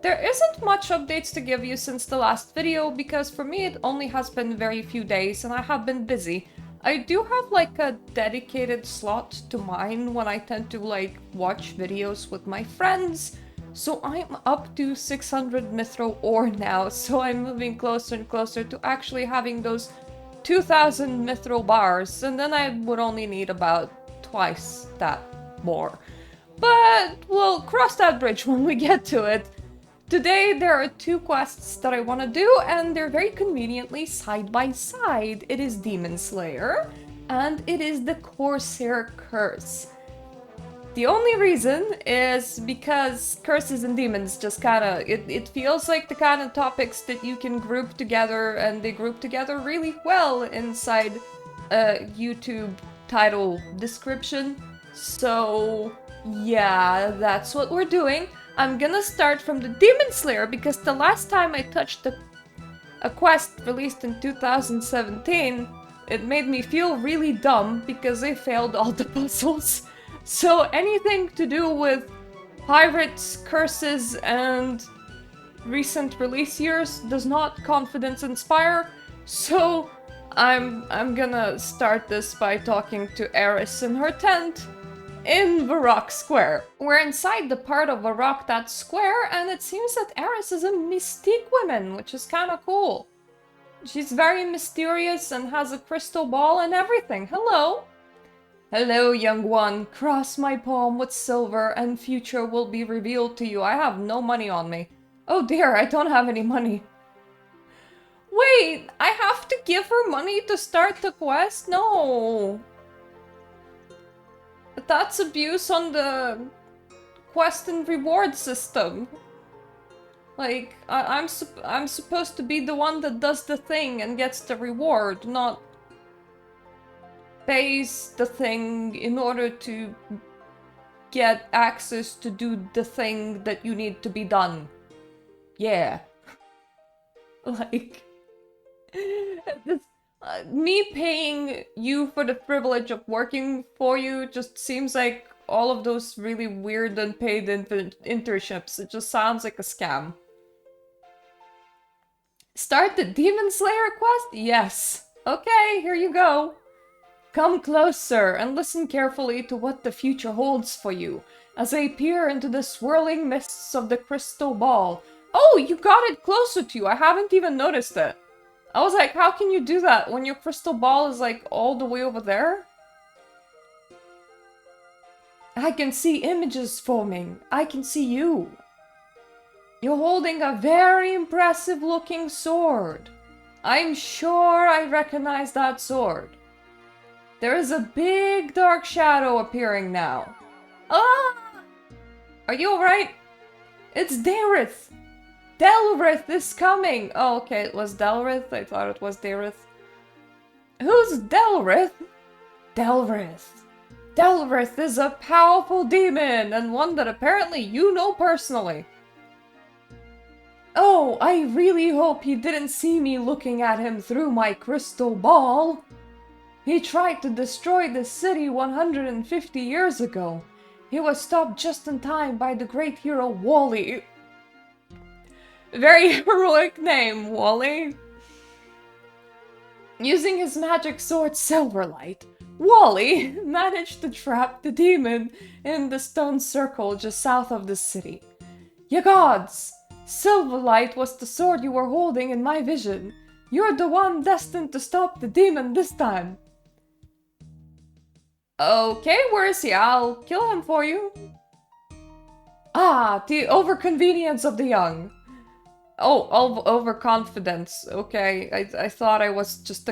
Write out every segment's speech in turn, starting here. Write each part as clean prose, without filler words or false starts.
There isn't much updates to give you since the last video, because for me it only has been very few days and I have been busy. I do have like a dedicated slot to mine when I tend to like watch videos with my friends. So I'm up to 600 mithril ore now, so I'm moving closer and closer to actually having those 2000 mithril bars, and then I would only need about twice that more. But we'll cross that bridge when we get to it. Today there are two quests that I want to do, and they're very conveniently side by side. It is Demon Slayer, and it is the Corsair Curse. The only reason is because curses and demons just kinda, it feels like the kind of topics that you can group together, and they group together really well inside a YouTube title description. So yeah, that's what we're doing. I'm gonna start from the Demon Slayer because the last time I touched a quest released in 2017, it made me feel really dumb because I failed all the puzzles. So anything to do with pirates, curses, and recent release years does not confidence inspire. So I'm gonna start this by talking to Eris in her tent in Varrock Square. We're inside the part of Varrock that's square, and it seems that Eris is a mystique woman, which is kind of cool. She's very mysterious and has a crystal ball and everything. Hello! Hello, young one. Cross my palm with silver and future will be revealed to you. I have no money on me. Oh dear, I don't have any money. Wait, I have to give her money to start the quest? No. That's abuse on the quest and reward system. Like, I'm supposed to be the one that does the thing and gets the reward, not pays the thing in order to get access to do the thing that you need to be done. Yeah. Like, this, me paying you for the privilege of working for you just seems like all of those really weird unpaid internships. It just sounds like a scam. Start the Demon Slayer quest? Yes. Okay, here you go. Come closer and listen carefully to what the future holds for you as I peer into the swirling mists of the crystal ball. Oh, you got it closer to you. I haven't even noticed it. I was like, how can you do that when your crystal ball is like all the way over there? I can see images forming. I can see you. You're holding a very impressive looking sword. I'm sure I recognize that sword. There is a big dark shadow appearing now. Ah! Are you alright? It's Dareth! Delrith is coming! Oh, okay, it was Delrith. I thought it was Dareth. Who's Delrith? Delrith. Delrith is a powerful demon, and one that apparently you know personally. Oh, I really hope he didn't see me looking at him through my crystal ball. He tried to destroy the city 150 years ago. He was stopped just in time by the great hero Wally. Very heroic name, Wally. Using his magic sword Silverlight, Wally managed to trap the demon in the stone circle just south of the city. Ye gods! Silverlight was the sword you were holding in my vision. You're the one destined to stop the demon this time. Okay, where is he? I'll kill him for you. Ah, the overconvenience of the young. Oh, overconfidence. Okay, I thought I was just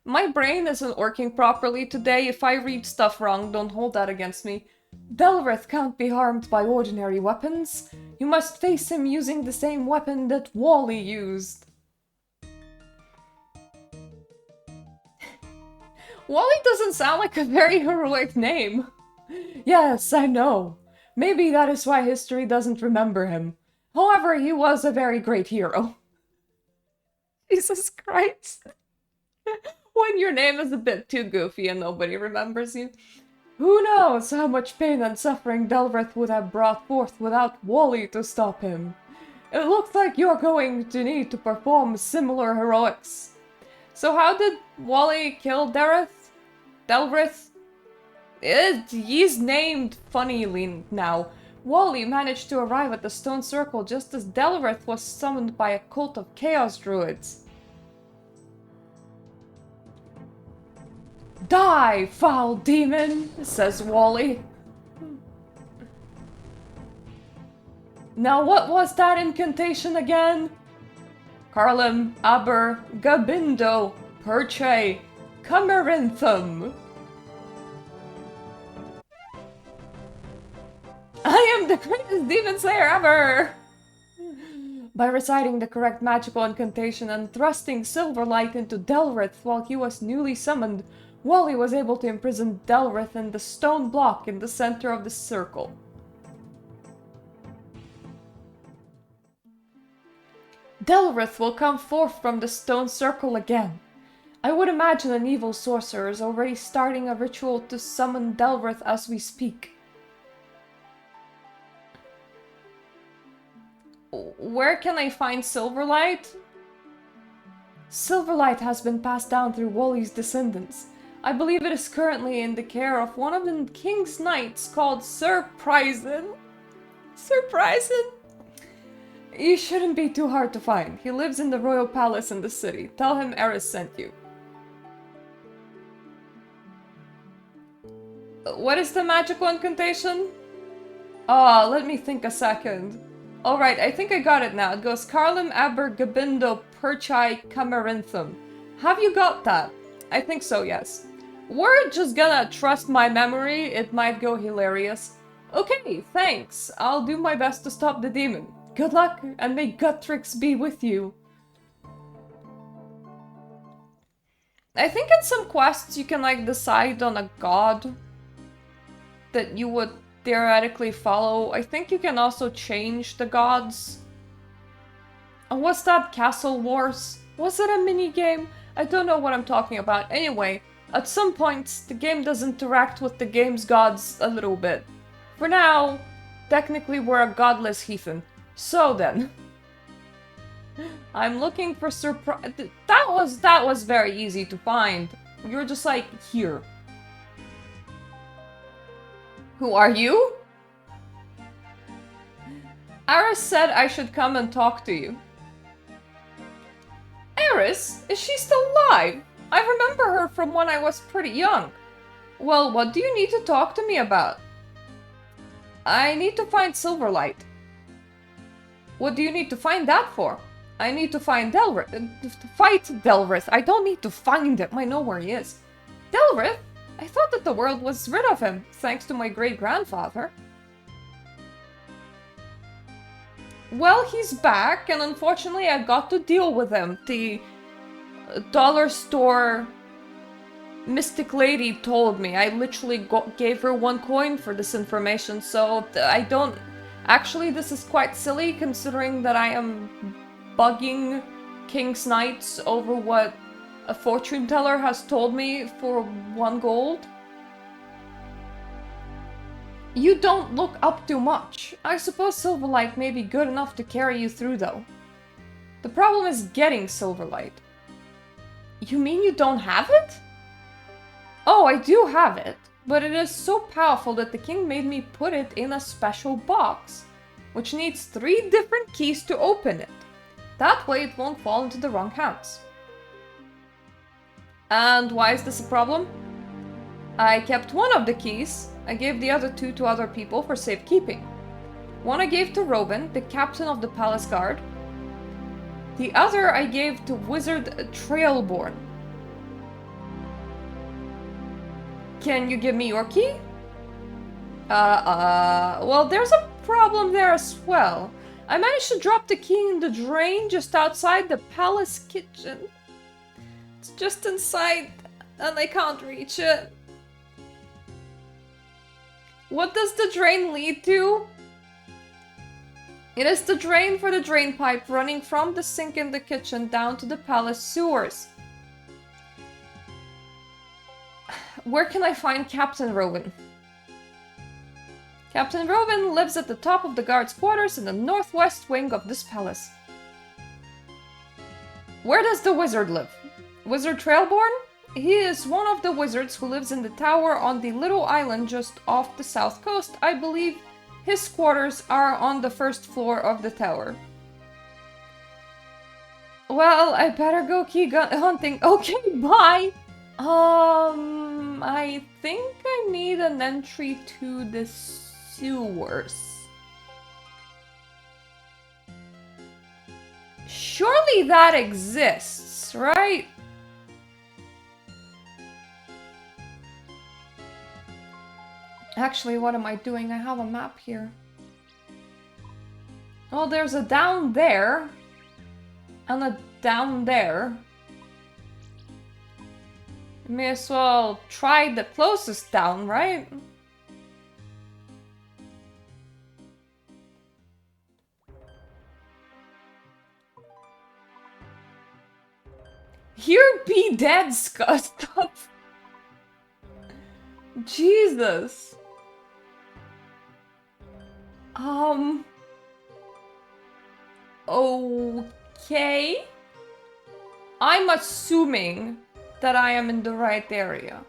my brain isn't working properly today. If I read stuff wrong, don't hold that against me. Delrith can't be harmed by ordinary weapons. You must face him using the same weapon that Wally used. Wally doesn't sound like a very heroic name. Yes, I know. Maybe that is why history doesn't remember him. However, he was a very great hero. Jesus Christ. When your name is a bit too goofy and nobody remembers you. Who knows how much pain and suffering Delrith would have brought forth without Wally to stop him. It looks like you're going to need to perform similar heroics. So how did Wally kill Delrith? He's named funnily now. Wally managed to arrive at the stone circle just as Delrith was summoned by a cult of chaos druids. Die, foul demon, says Wally. Now what was that incantation again? Carlum, Aber, Gabindo, Perche, Camarinthum. I am the greatest demon slayer ever! By reciting the correct magical incantation and thrusting Silverlight into Delrith while he was newly summoned, Wally was able to imprison Delrith in the stone block in the center of the circle. Delrith will come forth from the stone circle again. I would imagine an evil sorcerer is already starting a ritual to summon Delrith as we speak. Where can I find Silverlight? Silverlight has been passed down through Wally's descendants. I believe it is currently in the care of one of the king's knights called Sir Pryson. Sir Pryson? He shouldn't be too hard to find. He lives in the royal palace in the city. Tell him Eris sent you. What is the magical incantation? Let me think a second. Alright, I think I got it now. It goes Carlum Aber Gabindo Perchai Camarinthum. Have you got that? I think so, yes. We're just gonna trust my memory. It might go hilarious. Okay, thanks. I'll do my best to stop the demon. Good luck, and may Gutrix be with you. I think in some quests you can like decide on a god that you would theoretically follow. I think you can also change the gods. And what's that, Castle Wars? Was it a minigame? I don't know what I'm talking about. Anyway, at some points the game does interact with the game's gods a little bit. For now, technically we're a godless heathen. So then, I'm looking for surprise. That was very easy to find. You're just like here. Who are you? Eris said I should come and talk to you. Eris? Is she still alive? I remember her from when I was pretty young. Well, what do you need to talk to me about? I need to find Silverlight. What do you need to find that for? I need to find Delrith. To fight Delrith. I don't need to find him. I know where he is. Delrith? I thought that the world was rid of him, thanks to my great-grandfather. Well, he's back, and unfortunately I got to deal with him. The dollar store mystic lady told me. I literally gave her 1 coin for this information, so I don't... Actually, this is quite silly, considering that I am bugging King's Knights over what a fortune teller has told me for 1 gold. You don't look up too much. I suppose Silverlight may be good enough to carry you through, though. The problem is getting Silverlight. You mean you don't have it? Oh, I do have it. But it is so powerful that the king made me put it in a special box, which needs 3 different keys to open it. That way it won't fall into the wrong hands. And why is this a problem? I kept 1 of the keys. I gave the other 2 to other people for safekeeping. 1 I gave to Robin, the captain of the palace guard. The other I gave to Wizard Trailborn. Can you give me your key? Well, there's a problem there as well. I managed to drop the key in the drain just outside the palace kitchen. It's just inside, and I can't reach it. What does the drain lead to? It is the drain for the drain pipe running from the sink in the kitchen down to the palace sewers. Where can I find Captain Rowan? Captain Robin lives at the top of the guard's quarters in the northwest wing of this palace. Where does the wizard live? Wizard Trailborn? He is one of the wizards who lives in the tower on the little island just off the south coast. I believe his quarters are on the first floor of the tower. Well, I better go key hunting. Okay, bye! I think I need an entry to the sewers. Surely that exists, right? Actually, what am I doing? I have a map here. Oh, there's a down there. And a down there. May as well try the closest down, right? Here be dead, Scott. Jesus. Okay. I'm assuming that I am in the right area.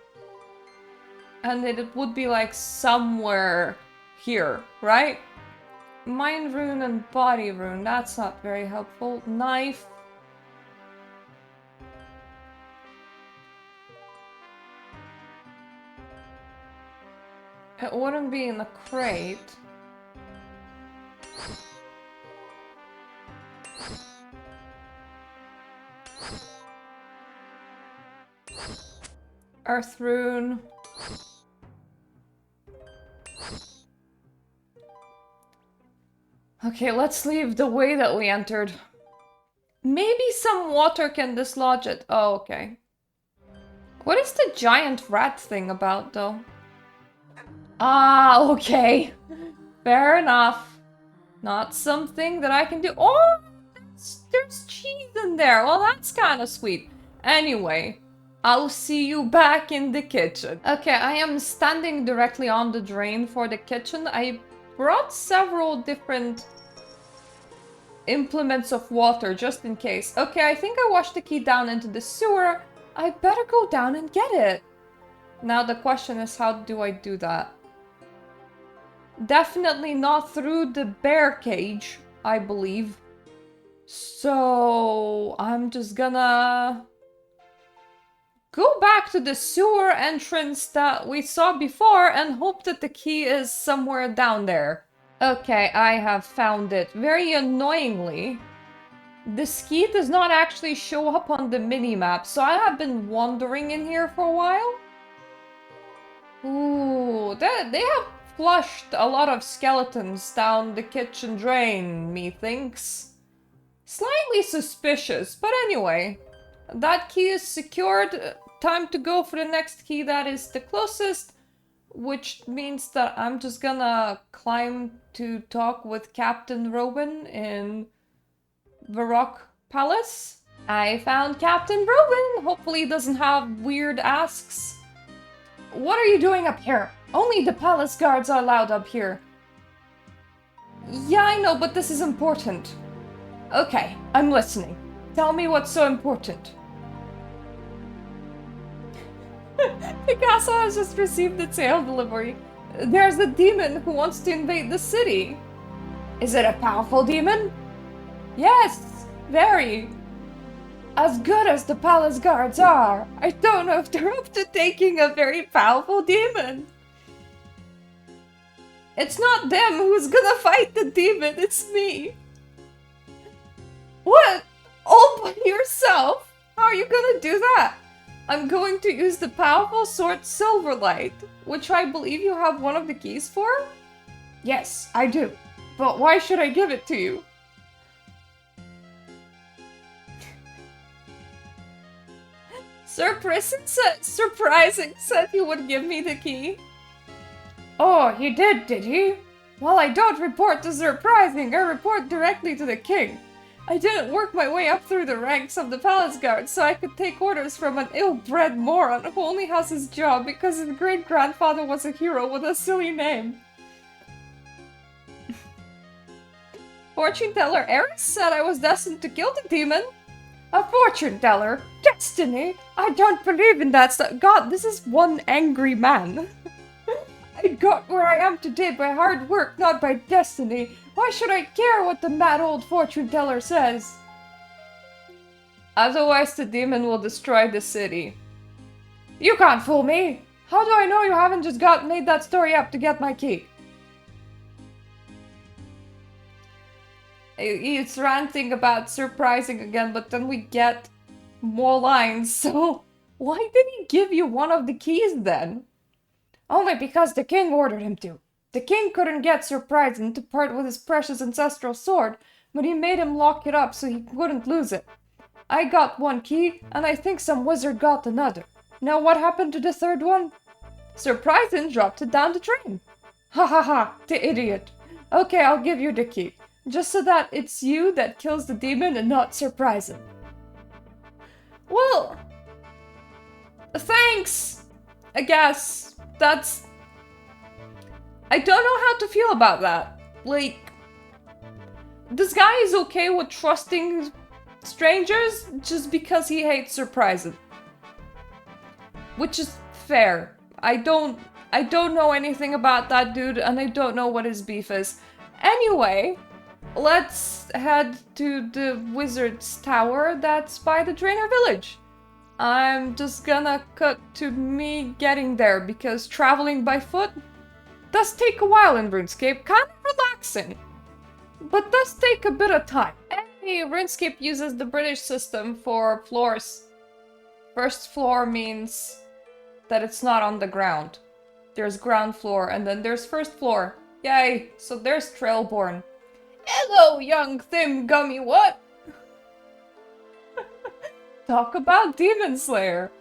And that it would be like somewhere here, right? Mind rune and body rune, that's not very helpful. Knife. It wouldn't be in the crate. Earth rune. Okay, let's leave the way that we entered. Maybe some water can dislodge it. Oh, okay. What is the giant rat thing about, though? Ah, okay. Fair enough. Not something that I can do. Oh, there's cheese in there. Well, that's kind of sweet. Anyway, I'll see you back in the kitchen. Okay, I am standing directly on the drain for the kitchen. I brought several different implements of water just in case. Okay, I think I washed the key down into the sewer. I better go down and get it. Now the question is, how do I do that? Definitely not through the bear cage, I believe. So I'm just gonna go back to the sewer entrance that we saw before and hope that the key is somewhere down there. Okay, I have found it. Very annoyingly, this key does not actually show up on the mini-map, so I have been wandering in here for a while. Ooh, they have flushed a lot of skeletons down the kitchen drain, methinks. Slightly suspicious, but anyway. That key is secured. Time to go for the next key that is the closest, which means that I'm just gonna climb to talk with Captain Robin in the Rock Palace. I found Captain Robin. Hopefully he doesn't have weird asks. What are you doing up here? Only the palace guards are allowed up here. Yeah, I know, but this is important. Okay, I'm listening. Tell me what's so important. The castle has just received its mail delivery. There's a demon who wants to invade the city. Is it a powerful demon? Yes, very. As good as the palace guards are, I don't know if they're up to taking a very powerful demon. It's not them who's gonna fight the demon, it's me. What? All by yourself? How are you gonna do that? I'm going to use the powerful sword Silverlight, which I believe you have one of the keys for? Yes, I do. But why should I give it to you? Surprising said he would give me the key. Oh, he did he? Well, I don't report to surprising, I report directly to the king. I didn't work my way up through the ranks of the palace guards so I could take orders from an ill-bred moron who only has his job because his great-grandfather was a hero with a silly name. Fortune teller Eris said I was destined to kill the demon. A fortune teller? Destiny? I don't believe in that stuff. God, this is one angry man. I got where I am today by hard work, not by destiny. Why should I care what the mad old fortune teller says? Otherwise the demon will destroy the city. You can't fool me! How do I know you haven't just made that story up to get my key? It's ranting about surprising again, but then we get more lines, so why did he give you one of the keys then? Only because the king ordered him to. The king couldn't get surprising to part with his precious ancestral sword, but he made him lock it up so he couldn't lose it. I got one key, and I think some wizard got another. Now what happened to the third one? Surprising dropped it down the drain. Ha ha ha, the idiot. Okay, I'll give you the key. Just so that it's you that kills the demon and not Surprising. Well, thanks, I guess. That's... I don't know how to feel about that. Like, this guy is okay with trusting strangers just because he hates Surprising. Which is fair. I don't know anything about that dude, and I don't know what his beef is. Anyway, let's head to the wizard's tower that's by the Drainer village. I'm just gonna cut to me getting there, because traveling by foot does take a while in Runescape, kind of relaxing, but does take a bit of time. Hey, Runescape uses the British system for floors. First floor means that it's not on the ground. There's ground floor, and then there's first floor. Yay! So there's Trailborn. Hello, young thin gummy what? Talk about Demon Slayer.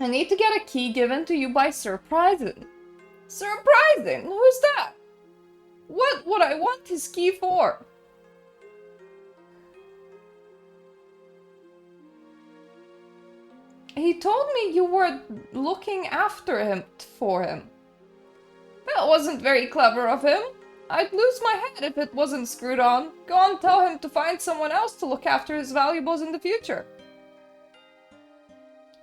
I need to get a key given to you by Surprising. Surprising? Who's that? What would I want his key for? He told me you were looking after him for him. That wasn't very clever of him. I'd lose my head if it wasn't screwed on. Go and tell him to find someone else to look after his valuables in the future.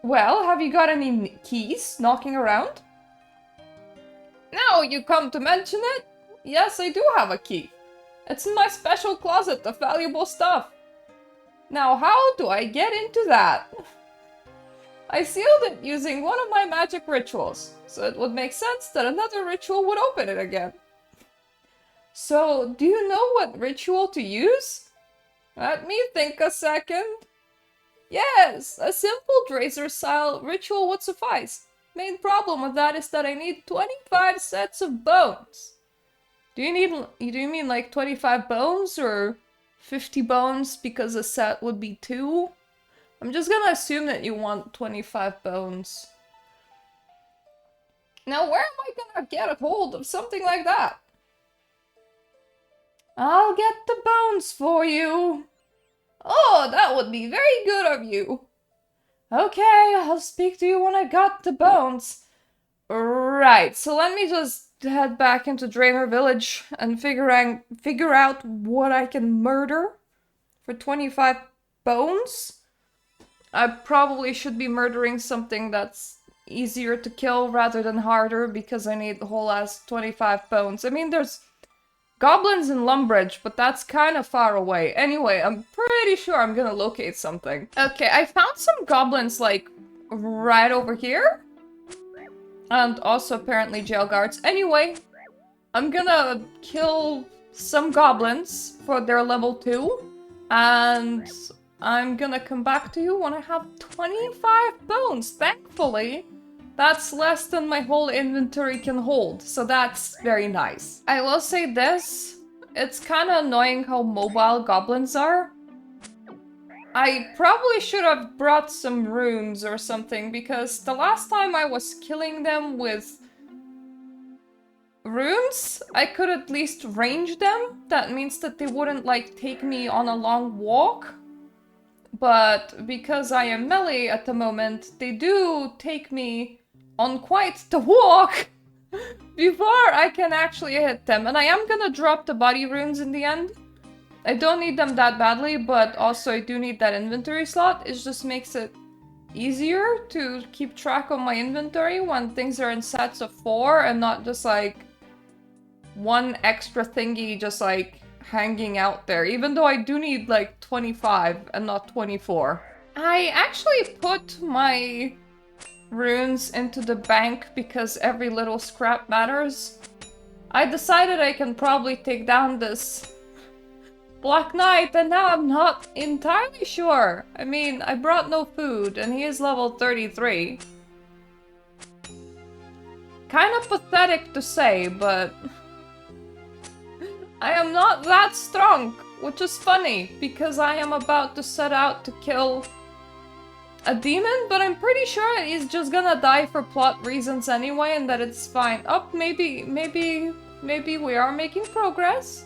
Well, have you got any keys knocking around? Now you come to mention it. Yes, I do have a key. It's in my special closet of valuable stuff. Now how do I get into that? I sealed it using one of my magic rituals, so it would make sense that another ritual would open it again. So, do you know what ritual to use? Let me think a second. Yes, a simple Drazer-style ritual would suffice. Main problem with that is that I need 25 sets of bones. Do you mean like 25 bones or 50 bones because a set would be 2? I'm just gonna assume that you want 25 bones. Now where am I gonna get a hold of something like that? I'll get the bones for you. Oh, that would be very good of you. Okay, I'll speak to you when I got the bones. Right, so let me just head back into Drainer Village and figure out what I can murder for 25 bones. I probably should be murdering something that's easier to kill rather than harder because I need the whole ass 25 bones. I mean, there's goblins in Lumbridge, but that's kind of far away. Anyway, I'm pretty sure I'm gonna locate something. Okay, I found some goblins, like, right over here. And also apparently jail guards. Anyway, I'm gonna kill some goblins for their level 2. And I'm gonna come back to you when I have 25 bones. Thankfully, that's less than my whole inventory can hold, so that's very nice. I will say this, it's kind of annoying how mobile goblins are. I probably should have brought some runes or something, because the last time I was killing them with runes, I could at least range them. That means that they wouldn't, like, take me on a long walk. But because I am melee at the moment, they do take me on quite the walk. Before I can actually hit them. And I am gonna drop the body runes in the end. I don't need them that badly, but also I do need that inventory slot. It just makes it easier to keep track of my inventory when things are in sets of 4 and not just like one extra thingy just like hanging out there, even though I do need like 25 and not 24. I actually put my runes into the bank because every little scrap matters. I decided I can probably take down this Black Knight, and now I'm not entirely sure. I mean, I brought no food, and he is level 33. Kind of pathetic to say, but I am not that strong, which is funny, because I am about to set out to kill a demon, but I'm pretty sure he's just gonna die for plot reasons anyway, and that it's fine. Oh, maybe we are making progress.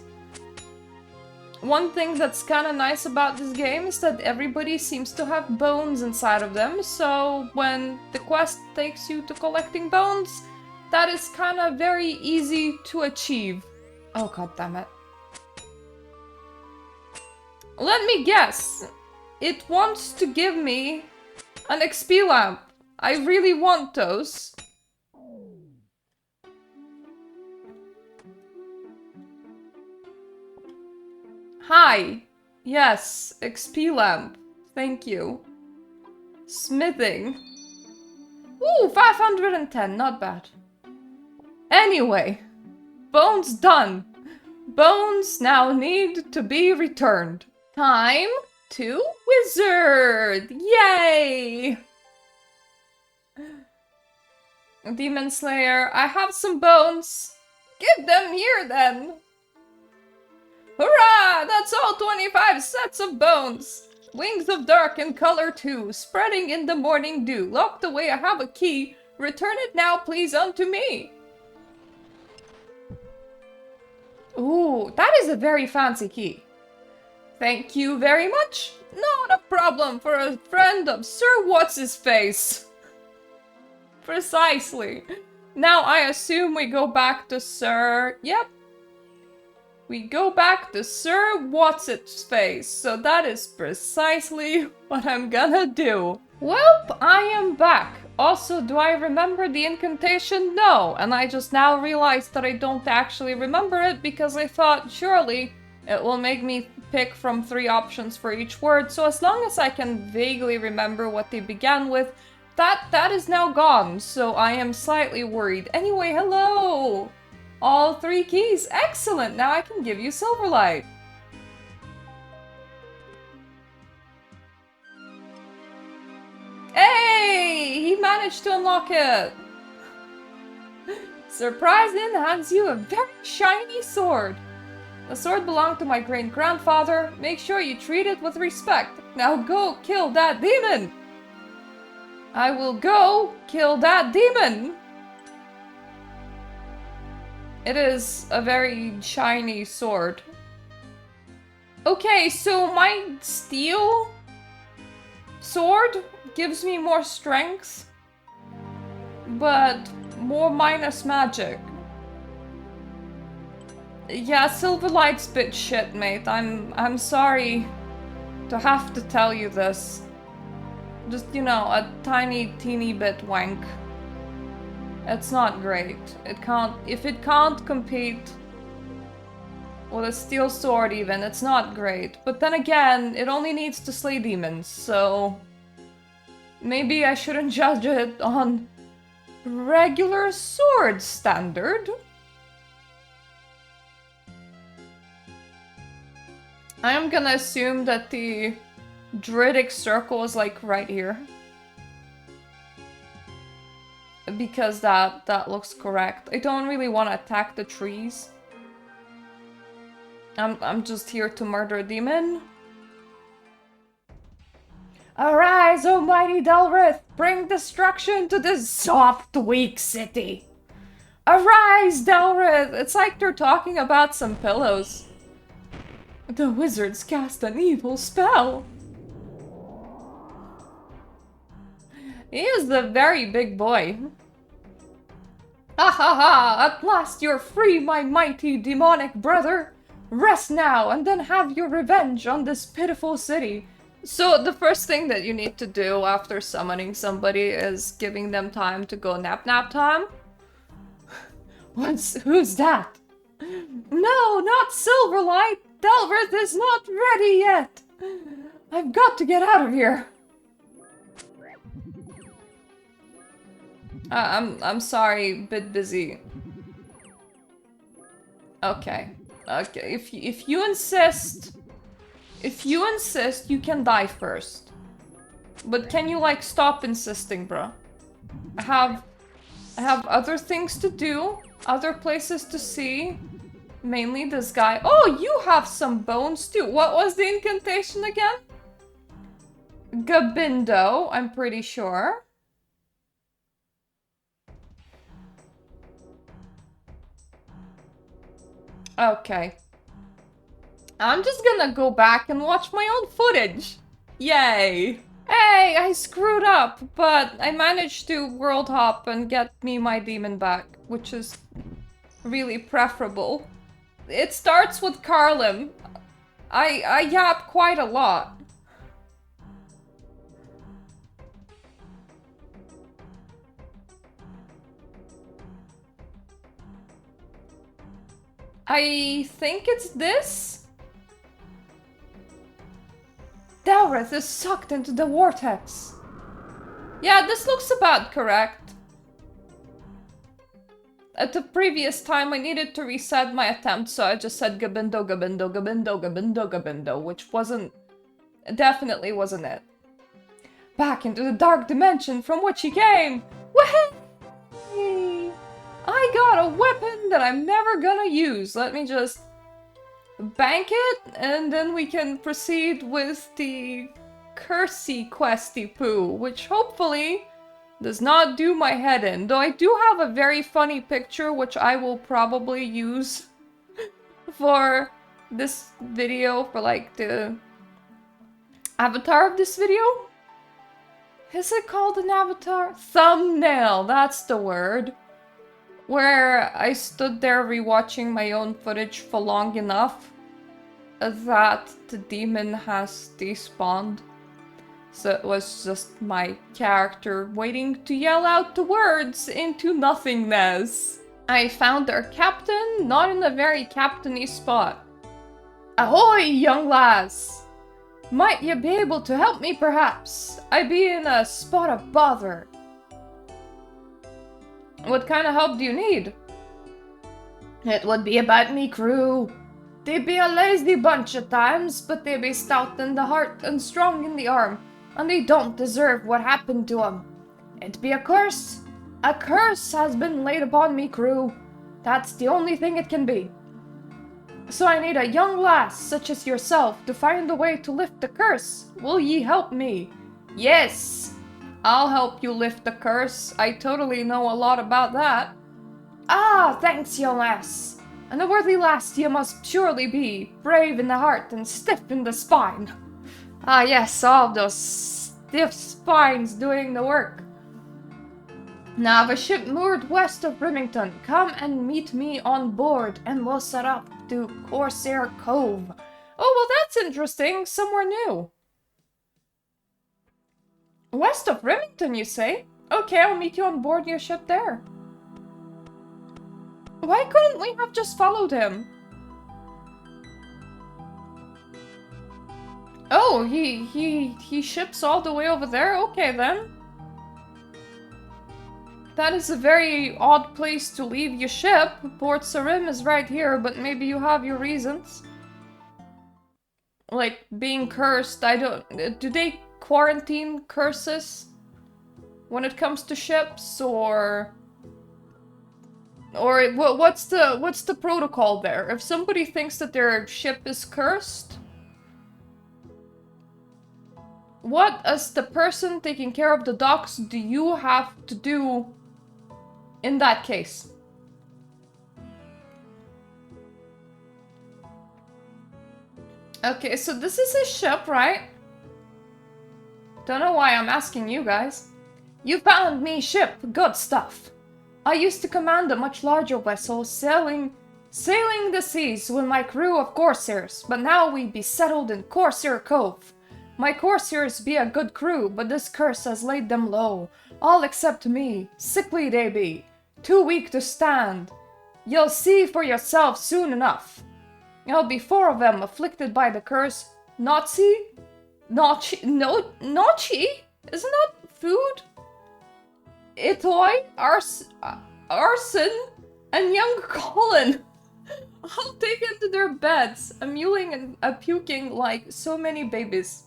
One thing that's kind of nice about this game is that everybody seems to have bones inside of them, so when the quest takes you to collecting bones, that is kind of very easy to achieve. Oh, god damn it. Let me guess. It wants to give me an XP lamp. I really want those. Hi. Yes, XP lamp. Thank you. Smithing. Ooh, 510, not bad. Anyway, bones done. Bones now need to be returned. Time to wizard! Yay! Demon Slayer, I have some bones. Give them here then. Hurrah! That's all 25 sets of bones! Wings of dark in color 2, spreading in the morning dew. Locked away, I have a key. Return it now, please, unto me. Ooh, that is a very fancy key. Thank you very much. Not a problem for a friend of Sir What's-His-Face. Precisely. Now I assume we go back to Sir... Yep. We go back to Sir What's-Its-Face, so that is precisely what I'm gonna do. Welp, I am back. Also, do I remember the incantation? No, and I just now realized that I don't actually remember it because I thought surely it will make me pick from 3 options for each word, so as long as I can vaguely remember what they began with, that is now gone, so I am slightly worried. Anyway, hello! All 3 keys. Excellent! Now I can give you Silverlight. Hey! He managed to unlock it! Surprising hands you a very shiny sword. The sword belonged to my great-grandfather. Make sure you treat it with respect. Now go kill that demon! I will go kill that demon! It is a very shiny sword. Okay, so my steel sword gives me more strength, but more minus magic. Yeah, Silverlight's bit shit, mate. I'm sorry to have to tell you this. Just, you know, a tiny, teeny bit wank. It's not great. If it can't compete with a steel sword even, it's not great. But then again, it only needs to slay demons, so maybe I shouldn't judge it on regular sword standard. I am gonna assume that the Druidic circle is like right here. Because that looks correct. I don't really want to attack the trees. I'm just here to murder a demon. Arise, O mighty Delrith! Bring destruction to this soft, weak city! Arise, Delrith! It's like they're talking about some pillows. The wizards cast an evil spell! He is the very big boy. Ha ha ha! At last you're free, my mighty demonic brother! Rest now, and then have your revenge on this pitiful city. So the first thing that you need to do after summoning somebody is giving them time to go nap time. Who's that? No, not Silverlight! Delveth is not ready yet! I've got to get out of here! I'm sorry, bit busy. Okay. Okay, if you insist... If you insist, you can die first. But can you, like, stop insisting, bro? I have other things to do, other places to see. Mainly this guy. Oh, you have some bones too. What was the incantation again? Gabindo, I'm pretty sure. Okay. I'm just gonna go back and watch my own footage. Yay. Hey, I screwed up, but I managed to world hop and get me my demon back, which is really preferable. It starts with Carlim. I yap quite a lot. I think it's this? Delrith is sucked into the vortex. Yeah, this looks about correct. At the previous time, I needed to reset my attempt, so I just said Gabindo, Gabindo, Gabindo, Gabindo, Gabindo, which wasn't... definitely wasn't it. Back into the dark dimension from which he came! Whee! I got a weapon that I'm never gonna use. Let me just bank it, and then we can proceed with the Cursey Questy Poo, which hopefully does not do my head in. Though I do have a very funny picture, which I will probably use for this video, for like the avatar of this video. Is it called an avatar? Thumbnail, that's the word. Where I stood there rewatching my own footage for long enough that the demon has despawned. So it was just my character waiting to yell out the words into nothingness. I found our captain, not in a very captainy spot. Ahoy, young lass! Might you be able to help me, perhaps? I be in a spot of bother. What kind of help do you need? It would be about me crew. They be a lazy bunch at times, but they be stout in the heart and strong in the arm, and they don't deserve what happened to 'em. It be a curse. A curse has been laid upon me crew. That's the only thing it can be. So I need a young lass such as yourself to find a way to lift the curse. Will ye help me? Yes! I'll help you lift the curse. I totally know a lot about that. Ah, thanks, young lass. And a worthy lass you must surely be, brave in the heart and stiff in the spine. Ah yes, all those stiff spines doing the work. Now, I've a ship moored west of Remington. Come and meet me on board, and we'll set up to Corsair Cove. Oh, well, that's interesting. Somewhere new. West of Remington, you say? Okay, I'll meet you on board your ship there. Why couldn't we have just followed him? Oh, he ships all the way over there? Okay, then. That is a very odd place to leave your ship. Port Sarim is right here, but maybe you have your reasons. Like, being cursed, I don't... Do they quarantine curses when it comes to ships, or what's the protocol there? If somebody thinks that their ship is cursed, what, as the person taking care of the docks, do you have to do in that case? Okay, so this is his ship, right? Don't know why I'm asking you guys. You found me ship, good stuff. I used to command a much larger vessel, sailing the seas with my crew of corsairs, but now we be settled in Corsair Cove. My corsairs be a good crew, but this curse has laid them low, all except me. Sickly they be, too weak to stand. You'll see for yourself soon enough. There'll be 4 of them afflicted by the curse. Nazi? Nachi? No, Nachi? Isn't that food? Itoi, Arson, and young Colin. All taken to their beds, a mewling and puking like so many babies.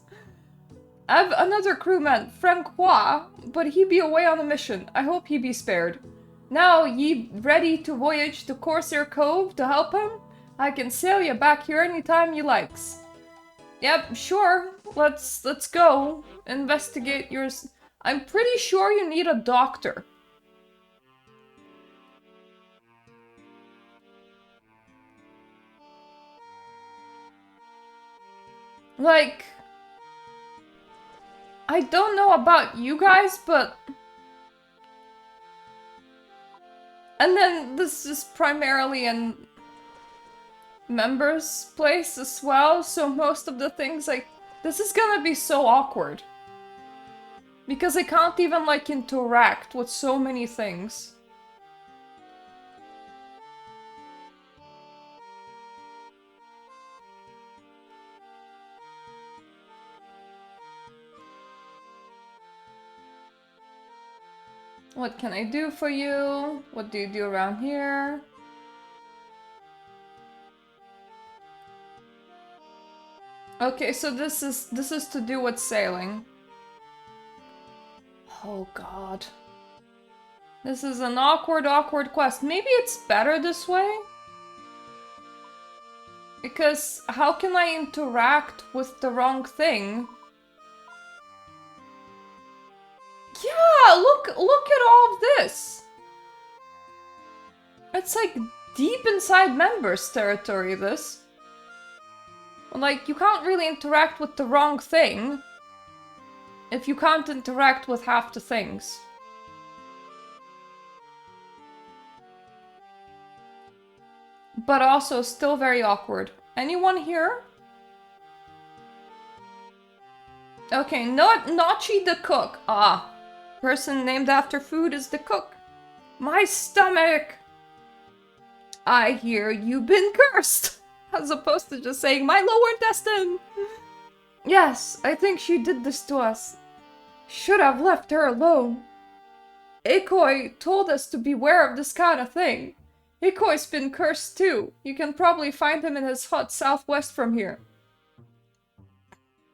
I've another crewman, Francois, but he be away on a mission. I hope he be spared. Now ye ready to voyage to Corsair Cove to help him? I can sail you back here anytime you likes. Yep, sure. Let's go. Investigate yours. I'm pretty sure you need a doctor. Like, I don't know about you guys, but... And then this is primarily in members' place as well, so most of the things, like, this is gonna be so awkward. Because I can't even, like, interact with so many things. What can I do for you? What do you do around here? Okay, so this is to do with sailing. Oh god. This is an awkward quest. Maybe it's better this way? Because how can I interact with the wrong thing? Yeah, look at all of this. It's like deep inside members territory, this. Like, you can't really interact with the wrong thing if you can't interact with half the things. But also still very awkward. Anyone here? Okay, Nachi the cook. Ah, person named after food is the cook. My stomach! I hear you've been cursed. As opposed to just saying, my lower intestine! Yes, I think she did this to us. Should have left her alone. Ikoi told us to beware of this kind of thing. Ikoi's been cursed too. You can probably find him in his hut southwest from here.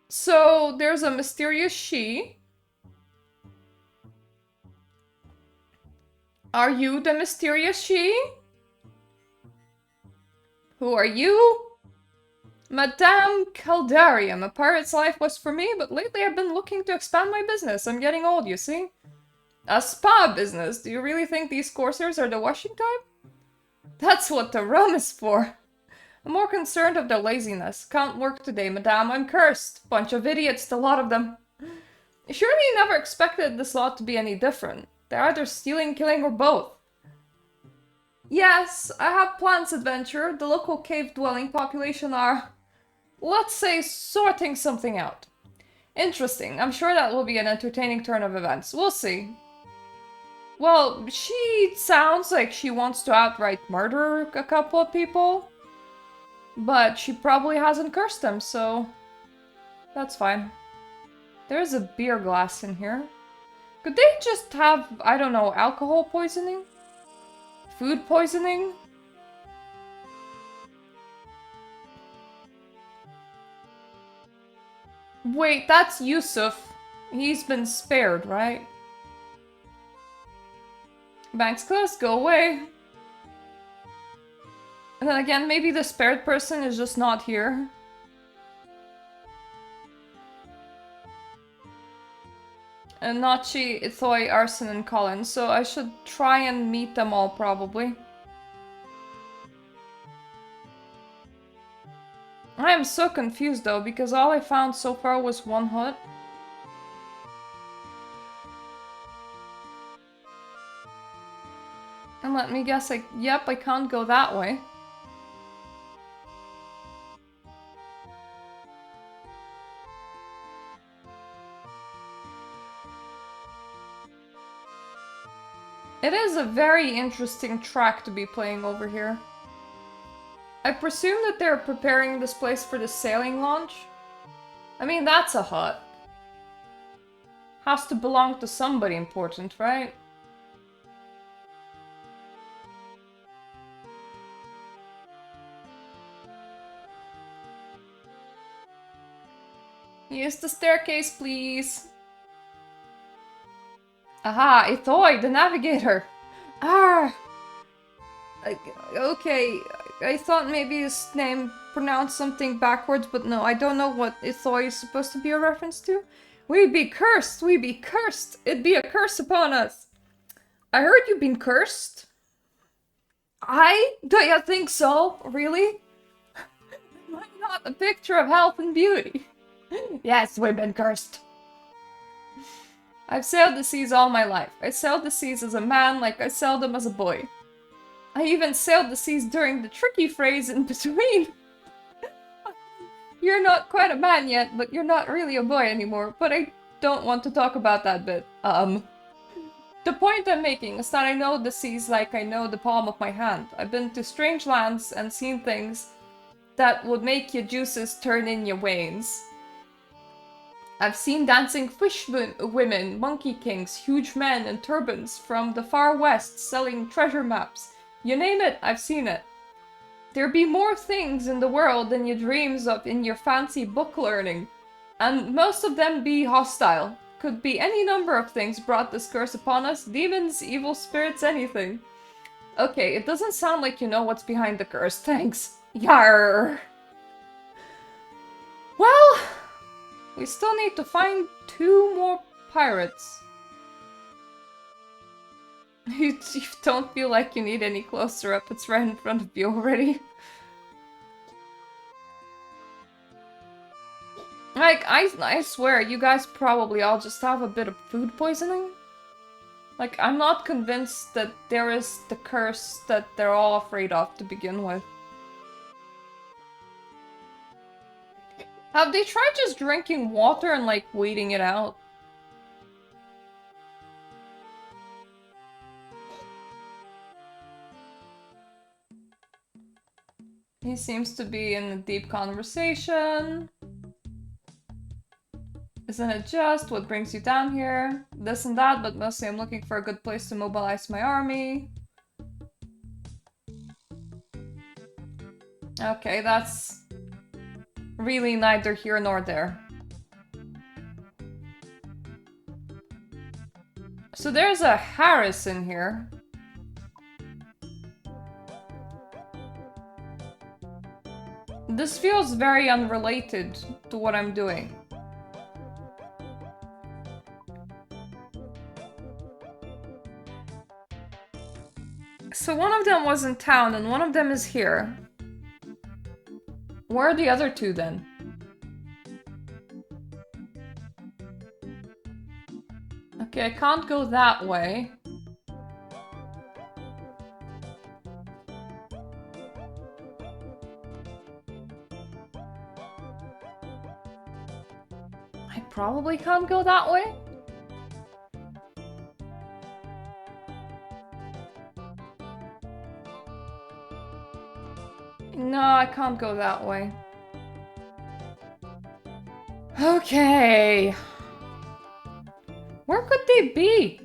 So, there's a mysterious she. Are you the mysterious she? Who are you? Madame Caldarium. A pirate's life was for me, but lately I've been looking to expand my business. I'm getting old, you see. A spa business? Do you really think these corsairs are the washing type? That's what the rum is for. I'm more concerned of their laziness. Can't work today, madame. I'm cursed. Bunch of idiots, a lot of them. Surely you never expected this lot to be any different. They're either stealing, killing, or both. Yes, I have plans, adventure. The local cave-dwelling population are, let's say, sorting something out. Interesting. I'm sure that will be an entertaining turn of events. We'll see. Well, she sounds like she wants to outright murder a couple of people. But she probably hasn't cursed them, so that's fine. There's a beer glass in here. Could they just have, I don't know, alcohol poisoning? Food poisoning? Wait, that's Yusuf. He's been spared, right? Bank's closed, go away. And then again, maybe the spared person is just not here. And Nachi, Ithoi, Arson, and Colin. So I should try and meet them all, probably. I am so confused, though, because all I found so far was one hut. Let me guess, yep, I can't go that way. It is a very interesting track to be playing over here. I presume that they're preparing this place for the sailing launch. I mean, that's a hut. Has to belong to somebody important, right? Use the staircase, please. Aha, Ithoi, the navigator. Ah! Okay, I thought maybe his name pronounced something backwards, but no, I don't know what Ithoi is supposed to be a reference to. We be cursed, we be cursed. It be a curse upon us. I heard you've been cursed. Do you think so? Really? Why not a picture of health and beauty? Yes, we've been cursed. I've sailed the seas all my life. I sailed the seas as a man like I sailed them as a boy. I even sailed the seas during the tricky phrase in between. You're not quite a man yet, but you're not really a boy anymore. But I don't want to talk about that bit. The point I'm making is that I know the seas like I know the palm of my hand. I've been to strange lands and seen things that would make your juices turn in your veins. I've seen dancing fish women, monkey kings, huge men in turbans from the far west selling treasure maps. You name it, I've seen it. There be more things in the world than you dreams of in your fancy book learning. And most of them be hostile. Could be any number of things brought this curse upon us. Demons, evil spirits, anything. Okay, it doesn't sound like you know what's behind the curse. Thanks. Yarr. Well, we still need to find 2 more pirates. You don't feel like you need any closer up. It's right in front of you already. Like, I swear, you guys probably all just have a bit of food poisoning. Like, I'm not convinced that there is the curse that they're all afraid of to begin with. Have they tried just drinking water and, like, waiting it out? He seems to be in a deep conversation. Isn't it just what brings you down here? This and that, but mostly I'm looking for a good place to mobilize my army. Okay, that's really neither here nor there. So there's a Harris in here. This feels very unrelated to what I'm doing. So one of them was in town and one of them is here. Where are the other 2 then? Okay, I can't go that way. I probably can't go that way. No, I can't go that way. Okay. Where could they be?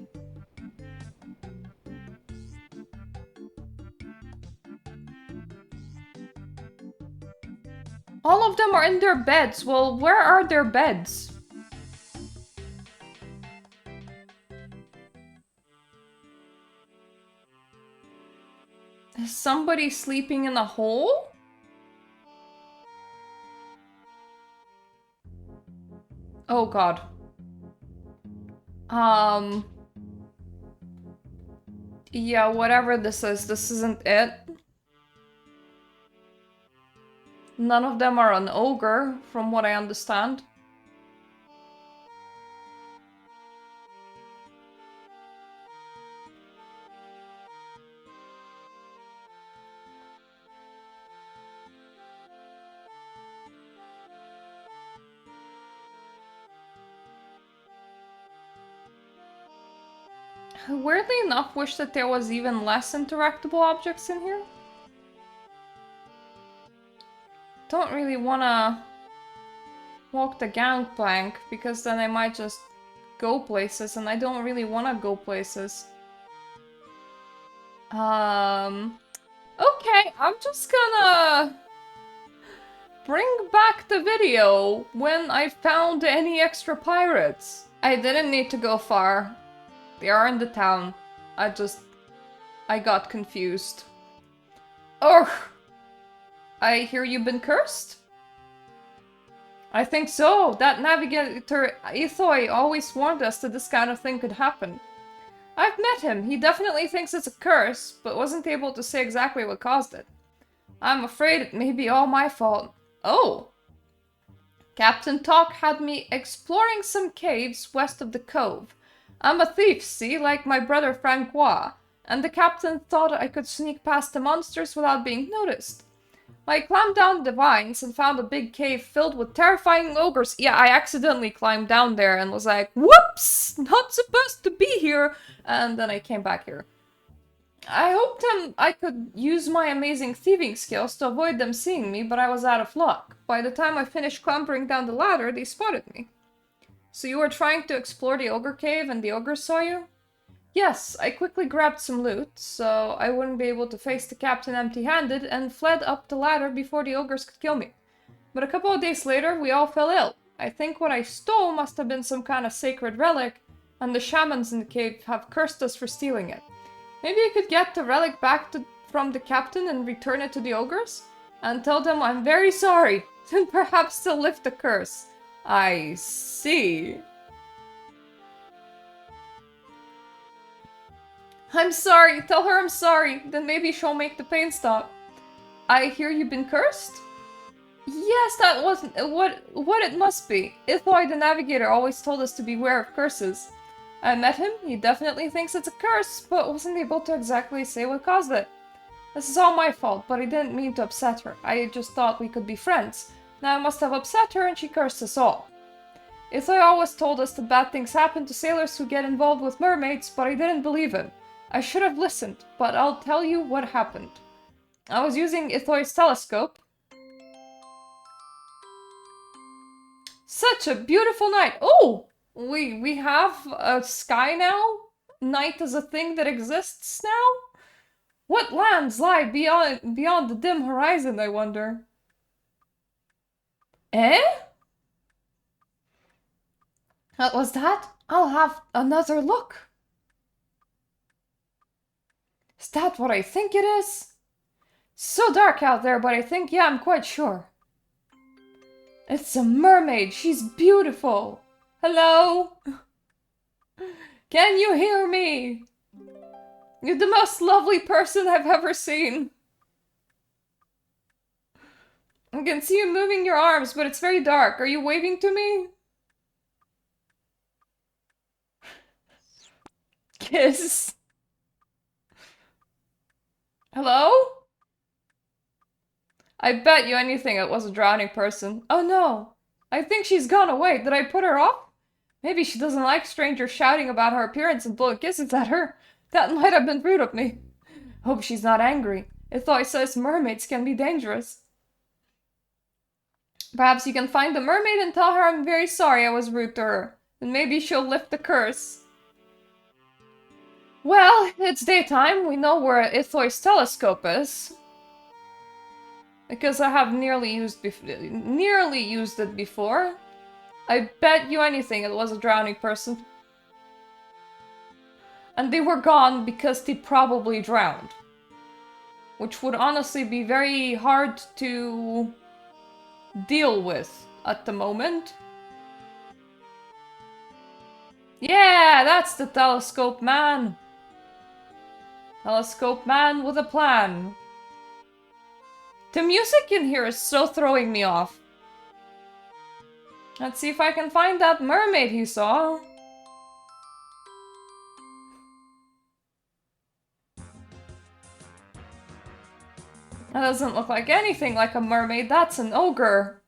All of them are in their beds. Well, where are their beds? Is somebody sleeping in a hole? Oh god. Yeah, whatever this isn't it. None of them are an ogre, from what I understand. I weirdly enough wish that there was even less interactable objects in here. Don't really wanna walk the gangplank because then I might just go places and I don't really wanna go places. Okay, I'm just gonna bring back the video when I found any extra pirates. I didn't need to go far. They are in the town. I got confused. Ugh! I hear you've been cursed? I think so. That navigator Ethoi always warned us that this kind of thing could happen. I've met him. He definitely thinks it's a curse, but wasn't able to say exactly what caused it. I'm afraid it may be all my fault. Oh! Captain Talk had me exploring some caves west of the cove. I'm a thief, see, like my brother Francois, and the captain thought I could sneak past the monsters without being noticed. I climbed down the vines and found a big cave filled with terrifying ogres. Yeah, I accidentally climbed down there and was like, whoops! Not supposed to be here! And then I came back here. I hoped I could use my amazing thieving skills to avoid them seeing me, but I was out of luck. By the time I finished clambering down the ladder, they spotted me. So you were trying to explore the ogre cave and the ogres saw you? Yes, I quickly grabbed some loot, so I wouldn't be able to face the captain empty-handed, and fled up the ladder before the ogres could kill me. But a couple of days later, we all fell ill. I think what I stole must have been some kind of sacred relic, and the shamans in the cave have cursed us for stealing it. Maybe I could get the relic back from the captain and return it to the ogres? And tell them I'm very sorry, and perhaps they'll lift the curse. I see. I'm sorry, tell her I'm sorry, then maybe she'll make the pain stop. I hear you've been cursed? Yes, that wasn't what it must be. Ithoi the Navigator always told us to beware of curses. I met him, he definitely thinks it's a curse, but wasn't able to exactly say what caused it. This is all my fault, but I didn't mean to upset her. I just thought we could be friends. Now I must have upset her and she cursed us all. Ithoi always told us that bad things happen to sailors who get involved with mermaids, but I didn't believe him. I should have listened, but I'll tell you what happened. I was using Ithoi's telescope. Such a beautiful night! Oh! We have a sky now? Night is a thing that exists now? What lands lie beyond the dim horizon, I wonder? Eh? What was that? I'll have another look. Is that what I think it is? So dark out there, but I think, yeah, I'm quite sure. It's a mermaid. She's beautiful. Hello? Can you hear me? You're the most lovely person I've ever seen. I can see you moving your arms, but it's very dark. Are you waving to me? Kiss. Hello? I bet you anything it was a drowning person. Oh no. I think she's gone away. Did I put her off? Maybe she doesn't like strangers shouting about her appearance and blowing kisses at her. That might have been rude of me. Hope she's not angry. Ithoi says mermaids can be dangerous. Perhaps you can find the mermaid and tell her I'm very sorry I was rude to her. And maybe she'll lift the curse. Well, it's daytime. We know where Ithoi's telescope is. Because I have nearly used it before. I bet you anything it was a drowning person. And they were gone because they probably drowned. Which would honestly be very hard to deal with at the moment. Yeah, that's the telescope man. Telescope man with a plan. The music in here is so throwing me off. Let's see if I can find that mermaid he saw. That doesn't look like anything like a mermaid, that's an ogre.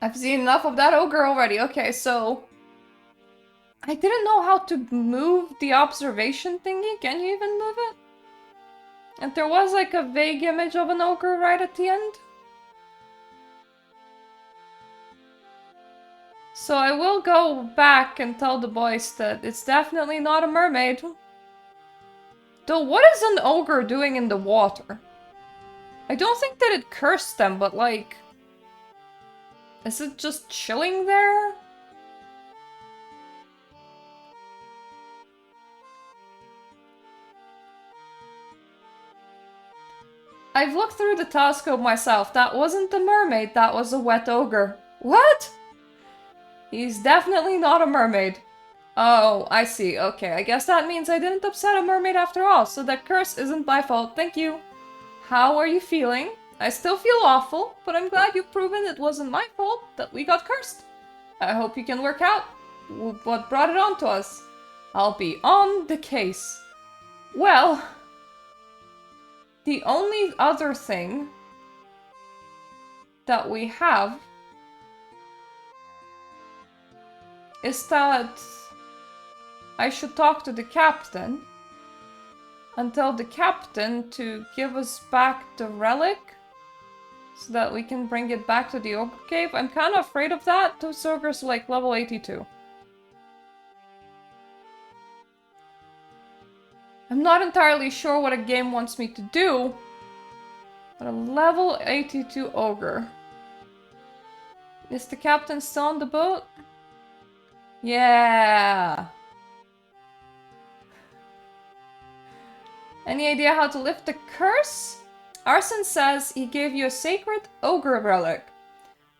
I've seen enough of that ogre already. Okay, so... I didn't know how to move the observation thingy. Can you even move it? And there was like a vague image of an ogre right at the end. So I will go back and tell the boys that it's definitely not a mermaid. Though what is an ogre doing in the water? I don't think that it cursed them, but like... Is it just chilling there? I've looked through the telescope myself. That wasn't a mermaid, that was a wet ogre. What? He's definitely not a mermaid. Oh, I see. Okay, I guess that means I didn't upset a mermaid after all, so that curse isn't my fault. Thank you. How are you feeling? I still feel awful, but I'm glad you've proven it wasn't my fault that we got cursed. I hope you can work out what brought it on to us. I'll be on the case. Well, the only other thing that we have is that I should talk to the captain and tell the captain to give us back the relic so that we can bring it back to the ogre cave. I'm kind of afraid of that. Those ogres are like level 82. I'm not entirely sure what a game wants me to do, but a level 82 ogre. Is the captain still on the boat? Yeah. Any idea how to lift the curse? Arson says he gave you a sacred ogre relic.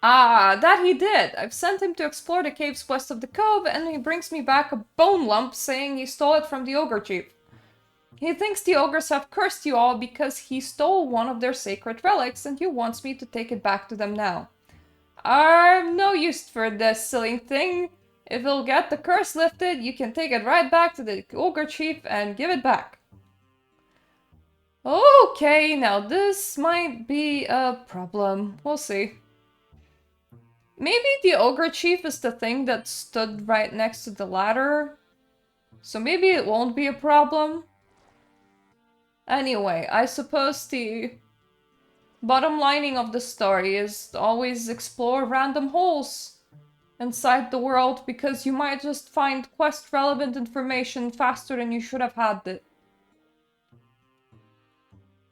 Ah, that he did. I've sent him to explore the caves west of the cove, and he brings me back a bone lump saying he stole it from the ogre chief. He thinks the ogres have cursed you all because he stole one of their sacred relics, and he wants me to take it back to them now. I'm no use for this silly thing. If it'll get the curse lifted, you can take it right back to the ogre chief and give it back. Okay, now this might be a problem. We'll see. Maybe the ogre chief is the thing that stood right next to the ladder. So maybe it won't be a problem. Anyway, I suppose the bottom lining of the story is to always explore random holes inside the world, because you might just find quest-relevant information faster than you should have had it.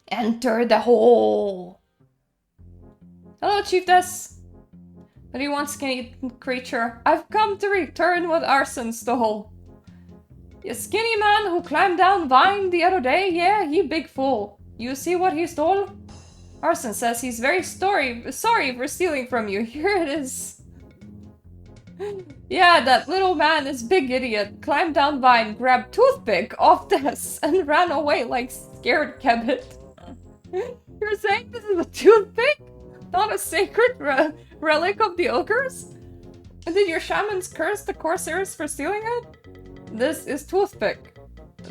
Enter the hole! Hello, Chiefess! What do you want, skinny creature? I've come to return what Arson stole. The skinny man who climbed down Vine the other day? Yeah, he big fool. You see what he stole? Arson says he's very sorry for stealing from you. Here it is. Yeah, that little man is big idiot. Climbed down Vine, grabbed toothpick off desk, and ran away like scared Kebbit. You're saying this is a toothpick? Not a sacred relic of the ogres? Did your shamans curse the corsairs for stealing it? This is toothpick.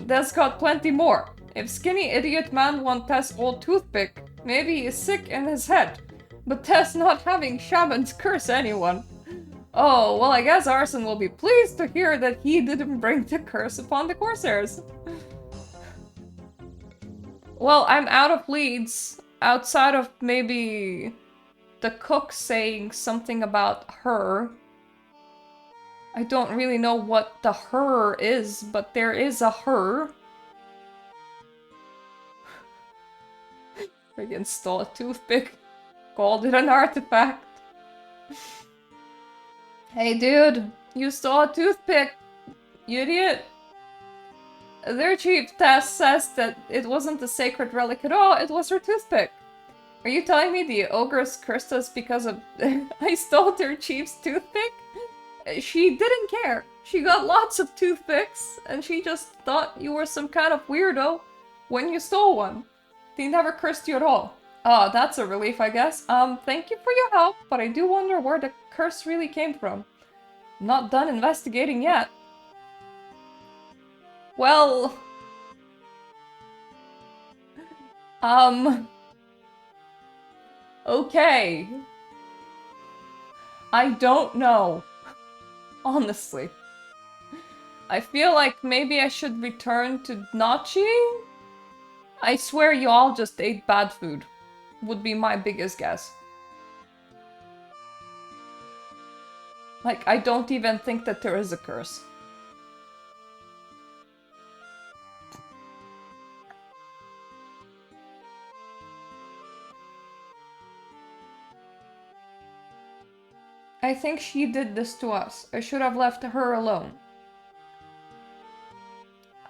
Tess got plenty more. If skinny idiot man want Tess old toothpick, maybe he's sick in his head. But Tess not having shamans curse anyone. Oh, well I guess Arson will be pleased to hear that he didn't bring the curse upon the corsairs. Well, I'm out of leads, outside of maybe the cook saying something about her. I don't really know what the her is, but there is a her. Friggin' stole a toothpick. Called it an artifact. Hey dude, you stole a toothpick, you idiot. Their chief Tess says that it wasn't a sacred relic at all, it was her toothpick. Are you telling me the ogres cursed us because of I stole their chief's toothpick? She didn't care. She got lots of toothpicks, and she just thought you were some kind of weirdo when you stole one. They never cursed you at all. Oh, that's a relief, I guess. Thank you for your help, but I do wonder where the curse really came from. I'm not done investigating yet. Well... Okay. I don't know. Honestly. I feel like maybe I should return to not cheating? I swear you all just ate bad food. Would be my biggest guess. Like, I don't even think that there is a curse. I think she did this to us. I should have left her alone.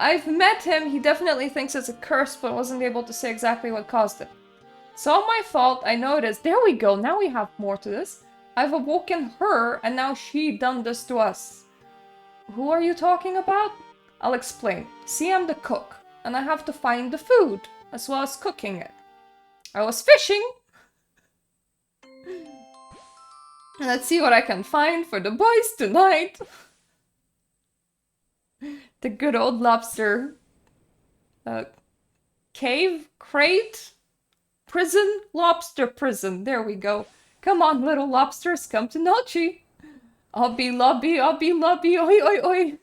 I've met him. He definitely thinks it's a curse, but wasn't able to say exactly what caused it. It's all my fault. I noticed. There we go. Now we have more to this. I've awoken her, and now she done this to us. Who are you talking about? I'll explain. See, I'm the cook, and I have to find the food, as well as cooking it. I was fishing. Let's see what I can find for the boys tonight. The good old lobster. Cave? Crate? Prison? Lobster prison. There we go. Come on, little lobsters, come to Nochi. Obby lobby, oi oi oi.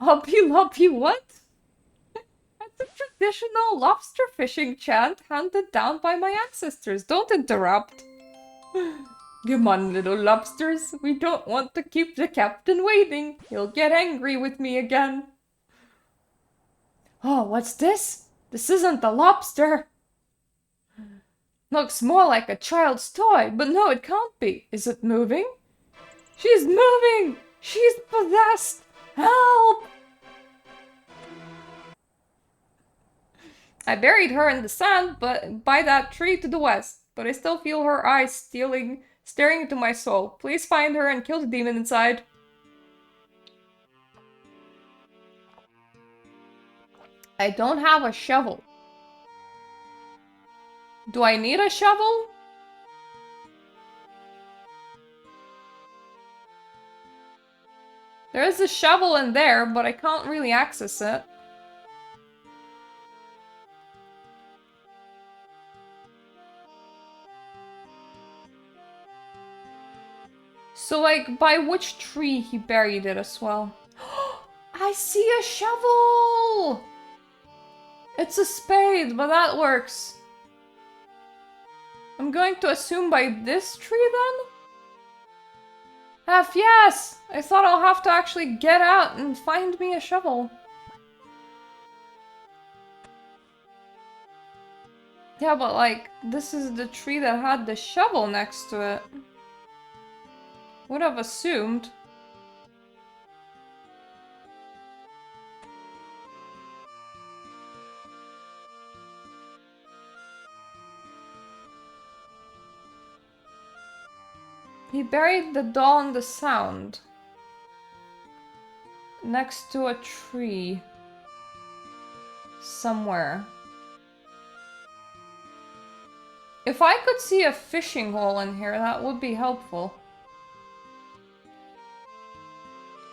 Obby lobby, what? That's a traditional lobster fishing chant handed down by my ancestors. Don't interrupt. Come on, little lobsters. We don't want to keep the captain waiting. He'll get angry with me again. Oh, what's this? This isn't a lobster. Looks more like a child's toy, but no, it can't be. Is it moving? She's moving! She's possessed! Help! I buried her in the sand, but by that tree to the west. But I still feel her eyes staring into my soul. Please find her and kill the demon inside. I don't have a shovel. Do I need a shovel? There is a shovel in there, but I can't really access it. So, like, by which tree he buried it as well? I see a shovel! It's a spade, but that works. I'm going to assume by this tree then? Yes! I thought I'll have to actually get out and find me a shovel. Yeah, but like, this is the tree that had the shovel next to it. Would have assumed. He buried the doll in the sound. Next to a tree. Somewhere. If I could see a fishing hole in here, that would be helpful.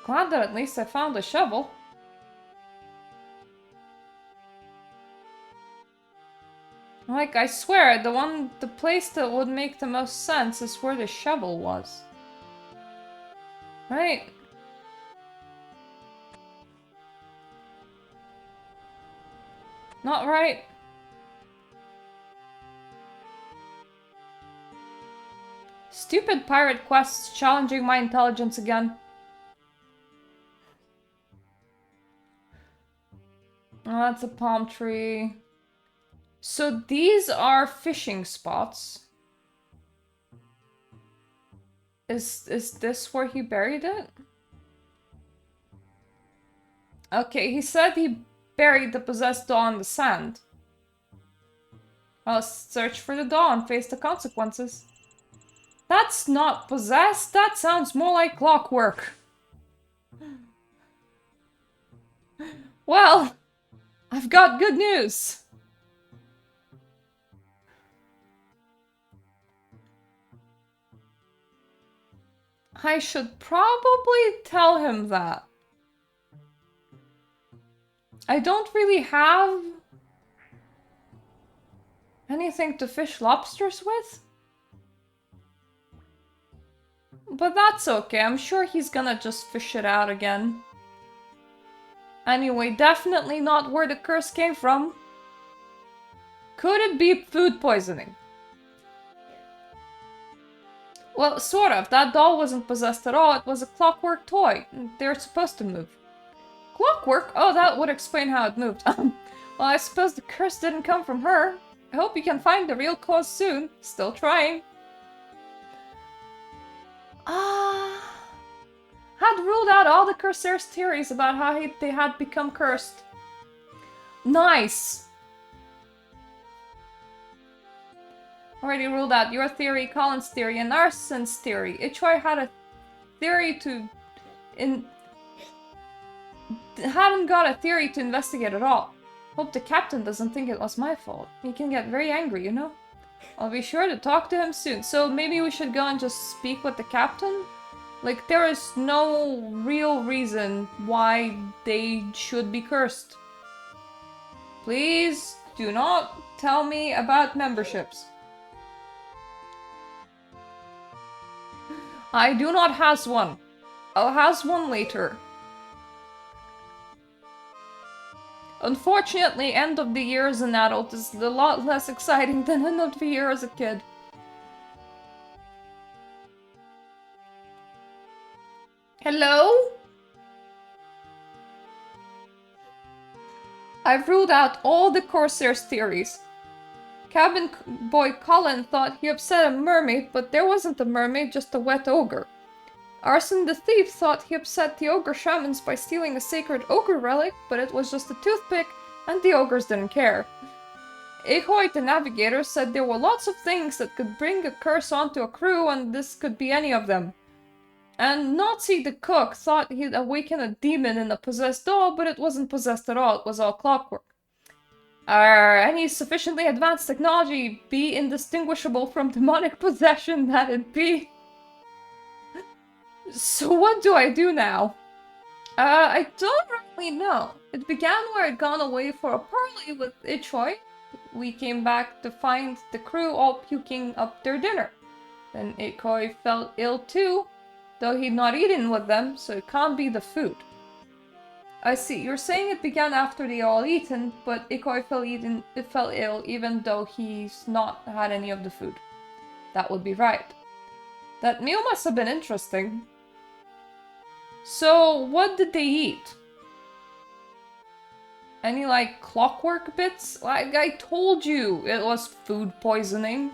Glad that at least I found a shovel. Like, I swear, the place that would make the most sense is where the shovel was. Right? Not right. Stupid pirate quests challenging my intelligence again. Oh, that's a palm tree. So these are fishing spots. Is this where he buried it? Okay, he said he buried the possessed doll in the sand. I'll search for the doll and face the consequences. That's not possessed, that sounds more like clockwork. Well, I've got good news. I should probably tell him that. I don't really have anything to fish lobsters with. But that's okay, I'm sure he's gonna just fish it out again. Anyway, definitely not where the curse came from. Could it be food poisoning? Well, sort of. That doll wasn't possessed at all, it was a clockwork toy. They're supposed to move. Clockwork? Oh, that would explain how it moved. Well, I suppose the curse didn't come from her. I hope you can find the real cause soon. Still trying. Had ruled out all the Corsair's theories about how they had become cursed. Nice! Already ruled out your theory, Colin's theory, and Arson's theory. Ichoi had a theory hadn't got a theory to investigate at all. Hope the captain doesn't think it was my fault. He can get very angry, you know? I'll be sure to talk to him soon. So maybe we should go and just speak with the captain? Like, there is no real reason why they should be cursed. Please do not tell me about memberships. I do not has one. I'll has one later. Unfortunately, end of the year as an adult is a lot less exciting than end of the year as a kid. Hello? I've ruled out all the Corsair's theories. Cabin boy Colin thought he upset a mermaid, but there wasn't a mermaid, just a wet ogre. Arson the thief thought he upset the ogre shamans by stealing a sacred ogre relic, but it was just a toothpick, and the ogres didn't care. Ahoy the navigator said there were lots of things that could bring a curse onto a crew, and this could be any of them. And Nazi the cook thought he'd awaken a demon in a possessed doll, but it wasn't possessed at all, it was all clockwork. Any sufficiently advanced technology be indistinguishable from demonic possession, that'd be... So what do I do now? I don't really know. It began where I'd gone away for a parley with Ichoi. We came back to find the crew all puking up their dinner. Then Ichoi felt ill too, though he'd not eaten with them, so it can't be the food. I see, you're saying it began after they all eaten, but Ichoi fell ill even though he's not had any of the food. That would be right. That meal must have been interesting. So, what did they eat? Any, like, clockwork bits? Like, I told you it was food poisoning.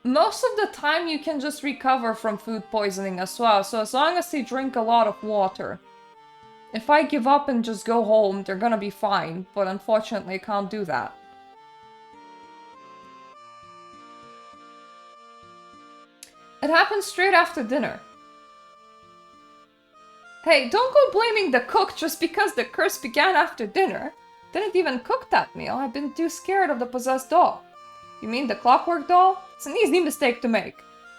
Most of the time you can just recover from food poisoning as well, so as long as they drink a lot of water. If I give up and just go home, they're gonna be fine, but unfortunately I can't do that. It happened straight after dinner. Hey, don't go blaming the cook just because the curse began after dinner. Didn't even cook that meal, I've been too scared of the possessed doll. You mean the clockwork doll? It's an easy mistake to make.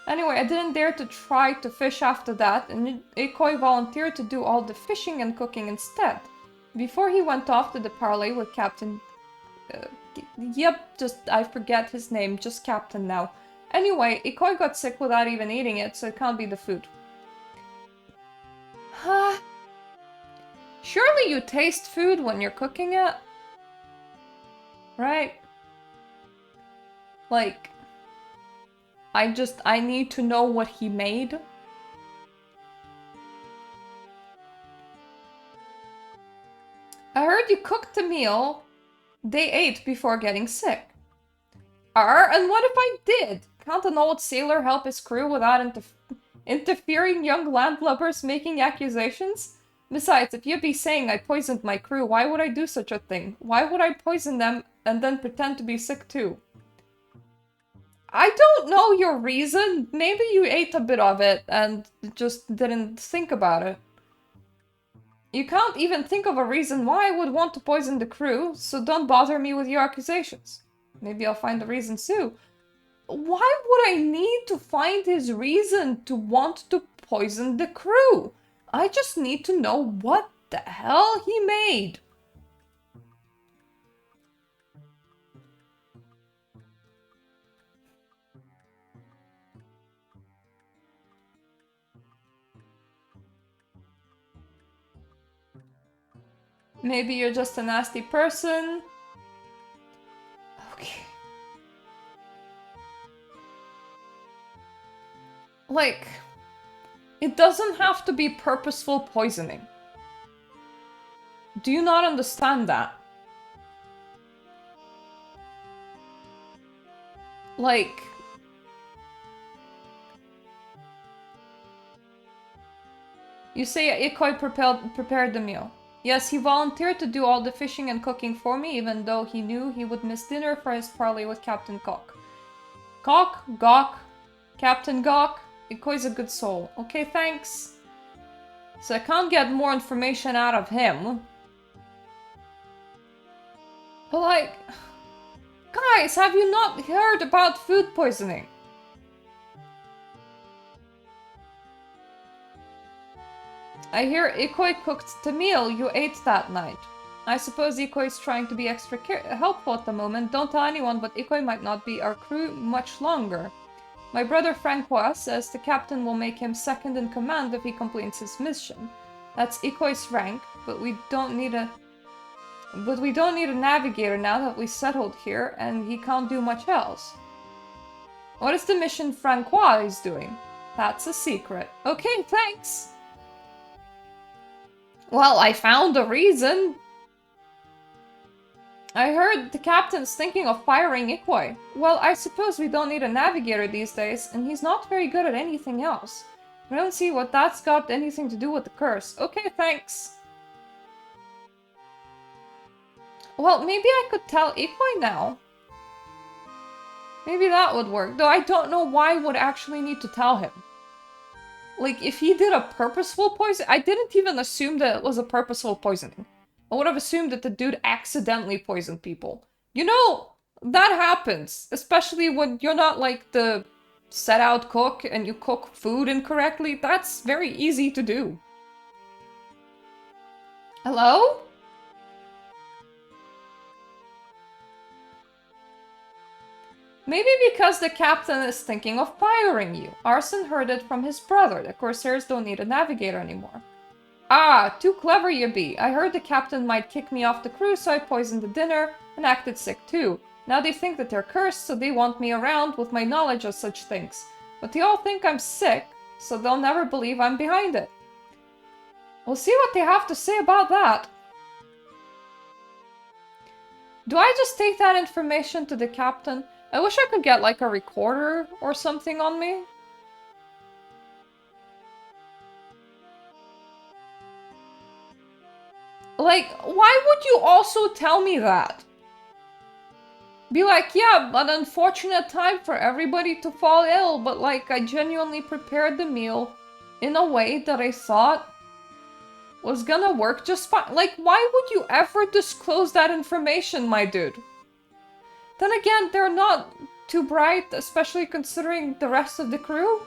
Anyway, I didn't dare to try to fish after that, and Ichoi volunteered to do all the fishing and cooking instead. Before he went off to the parley with Captain... I forget his name, just Captain now. Anyway, Ichoi got sick without even eating it, so it can't be the food. Surely you taste food when you're cooking it? Right? Like... I need to know what he made. I heard you cooked the meal they ate before getting sick. And what if I did? Can't an old sailor help his crew without interfering young landlubbers making accusations? Besides, if you'd be saying I poisoned my crew, why would I do such a thing? Why would I poison them and then pretend to be sick too? I don't know your reason. Maybe you ate a bit of it and just didn't think about it. You can't even think of a reason why I would want to poison the crew, so don't bother me with your accusations. Maybe I'll find the reason soon. Why would I need to find his reason to want to poison the crew? I just need to know what the hell he made. Maybe you're just a nasty person. Okay. Like, it doesn't have to be purposeful poisoning. Do you not understand that? Like... You say Ikoi prepared the meal. Yes, he volunteered to do all the fishing and cooking for me, even though he knew he would miss dinner for his parley with Captain Cock. Cock? Gawk? Captain Gawk? Ikoi's a good soul. Okay, thanks. So I can't get more information out of him. But like... Guys, have you not heard about food poisoning? I hear Ikoi cooked the meal you ate that night. I suppose Ikoi is trying to be extra helpful at the moment. Don't tell anyone, but Ikoi might not be our crew much longer. My brother Francois says the captain will make him second in command if he completes his mission. That's Ikoi's rank, but we don't need a navigator now that we settled here, and he can't do much else. What is the mission Francois is doing? That's a secret. Okay, thanks! Well, I found a reason. I heard the captain's thinking of firing Ikoi. Well, I suppose we don't need a navigator these days, and he's not very good at anything else. I don't see what that's got anything to do with the curse. Okay, thanks. Well, maybe I could tell Ikoi now. Maybe that would work, though I don't know why I would actually need to tell him. Like, if he did a purposeful poison... I didn't even assume that it was a purposeful poisoning. I would have assumed that the dude accidentally poisoned people. You know, that happens. Especially when you're not, like, the set-out cook and you cook food incorrectly. That's very easy to do. Hello? Maybe because the captain is thinking of firing you. Arson heard it from his brother. The Corsairs don't need a navigator anymore. Ah, too clever you be. I heard the captain might kick me off the crew, so I poisoned the dinner and acted sick too. Now they think that they're cursed, so they want me around with my knowledge of such things. But they all think I'm sick, so they'll never believe I'm behind it. We'll see what they have to say about that. Do I just take that information to the captain? I wish I could get, like, a recorder or something on me. Like, why would you also tell me that? Be like, yeah, an unfortunate time for everybody to fall ill, but, like, I genuinely prepared the meal in a way that I thought was gonna work just fine. Like, why would you ever disclose that information, my dude? Then again, they're not too bright, especially considering the rest of the crew.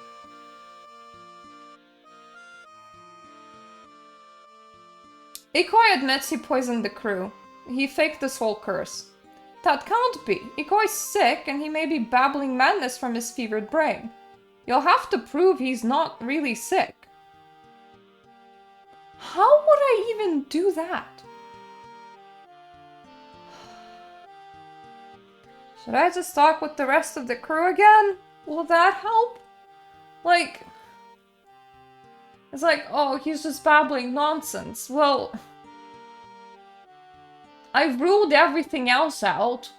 Ikoi admits he poisoned the crew. He faked this whole curse. That can't be. Ikoi's sick, and he may be babbling madness from his fevered brain. You'll have to prove he's not really sick. How would I even do that? Should I just talk with the rest of the crew again? Will that help? Like... It's like, oh, he's just babbling nonsense. Well... I've ruled everything else out.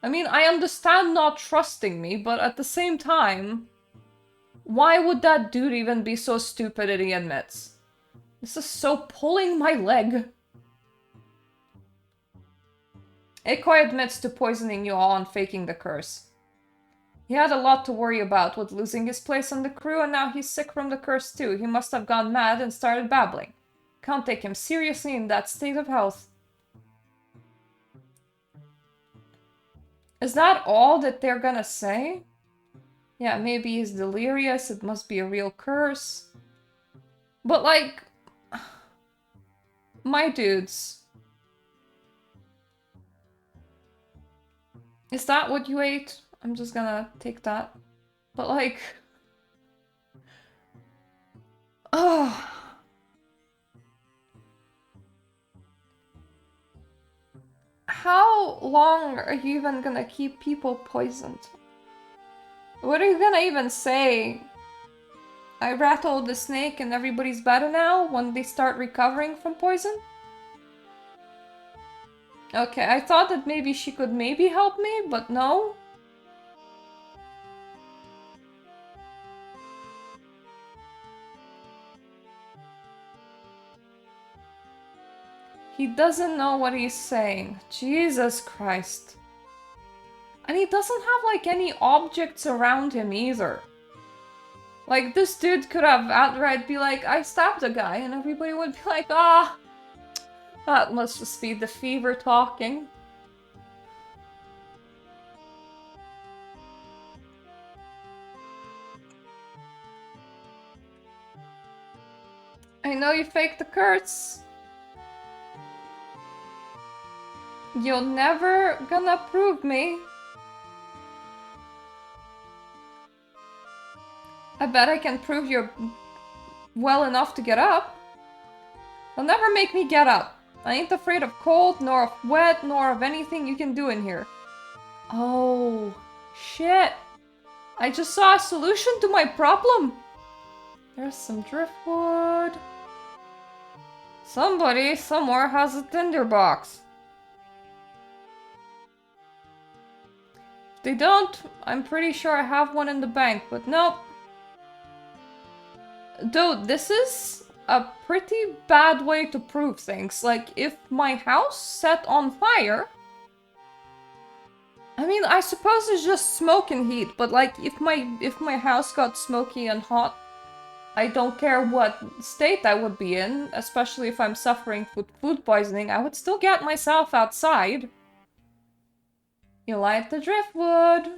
I mean, I understand not trusting me, but at the same time... Why would that dude even be so stupid that he admits? This is so pulling my leg. Ikoi admits to poisoning you all and faking the curse. He had a lot to worry about with losing his place on the crew, and now he's sick from the curse too. He must have gone mad and started babbling. Can't take him seriously in that state of health. Is that all that they're gonna say? Yeah, maybe he's delirious, it must be a real curse. But like... My dudes... Is that what you ate? I'm just gonna take that. But like... Oh... how long are you even gonna keep people poisoned? What are you gonna even say? I rattled the snake and everybody's better now when they start recovering from poison? Okay, I thought that maybe she could maybe help me, but no. He doesn't know what he's saying. Jesus Christ. And he doesn't have like any objects around him either. Like this dude could have outright be like, I stabbed a guy, and everybody would be like, ah, that must just be the fever talking. I know you faked the curse. You're never gonna prove me. I bet I can prove you're well enough to get up. They'll never make me get up. I ain't afraid of cold, nor of wet, nor of anything you can do in here. Oh, shit. I just saw a solution to my problem. There's some driftwood. Somebody somewhere has a tinderbox. If they don't, I'm pretty sure I have one in the bank, but nope. Dude, this is a pretty bad way to prove things. Like, if my house set on fire... I mean, I suppose it's just smoke and heat, but like, if my house got smoky and hot, I don't care what state I would be in, especially if I'm suffering with food poisoning, I would still get myself outside. You light the driftwood.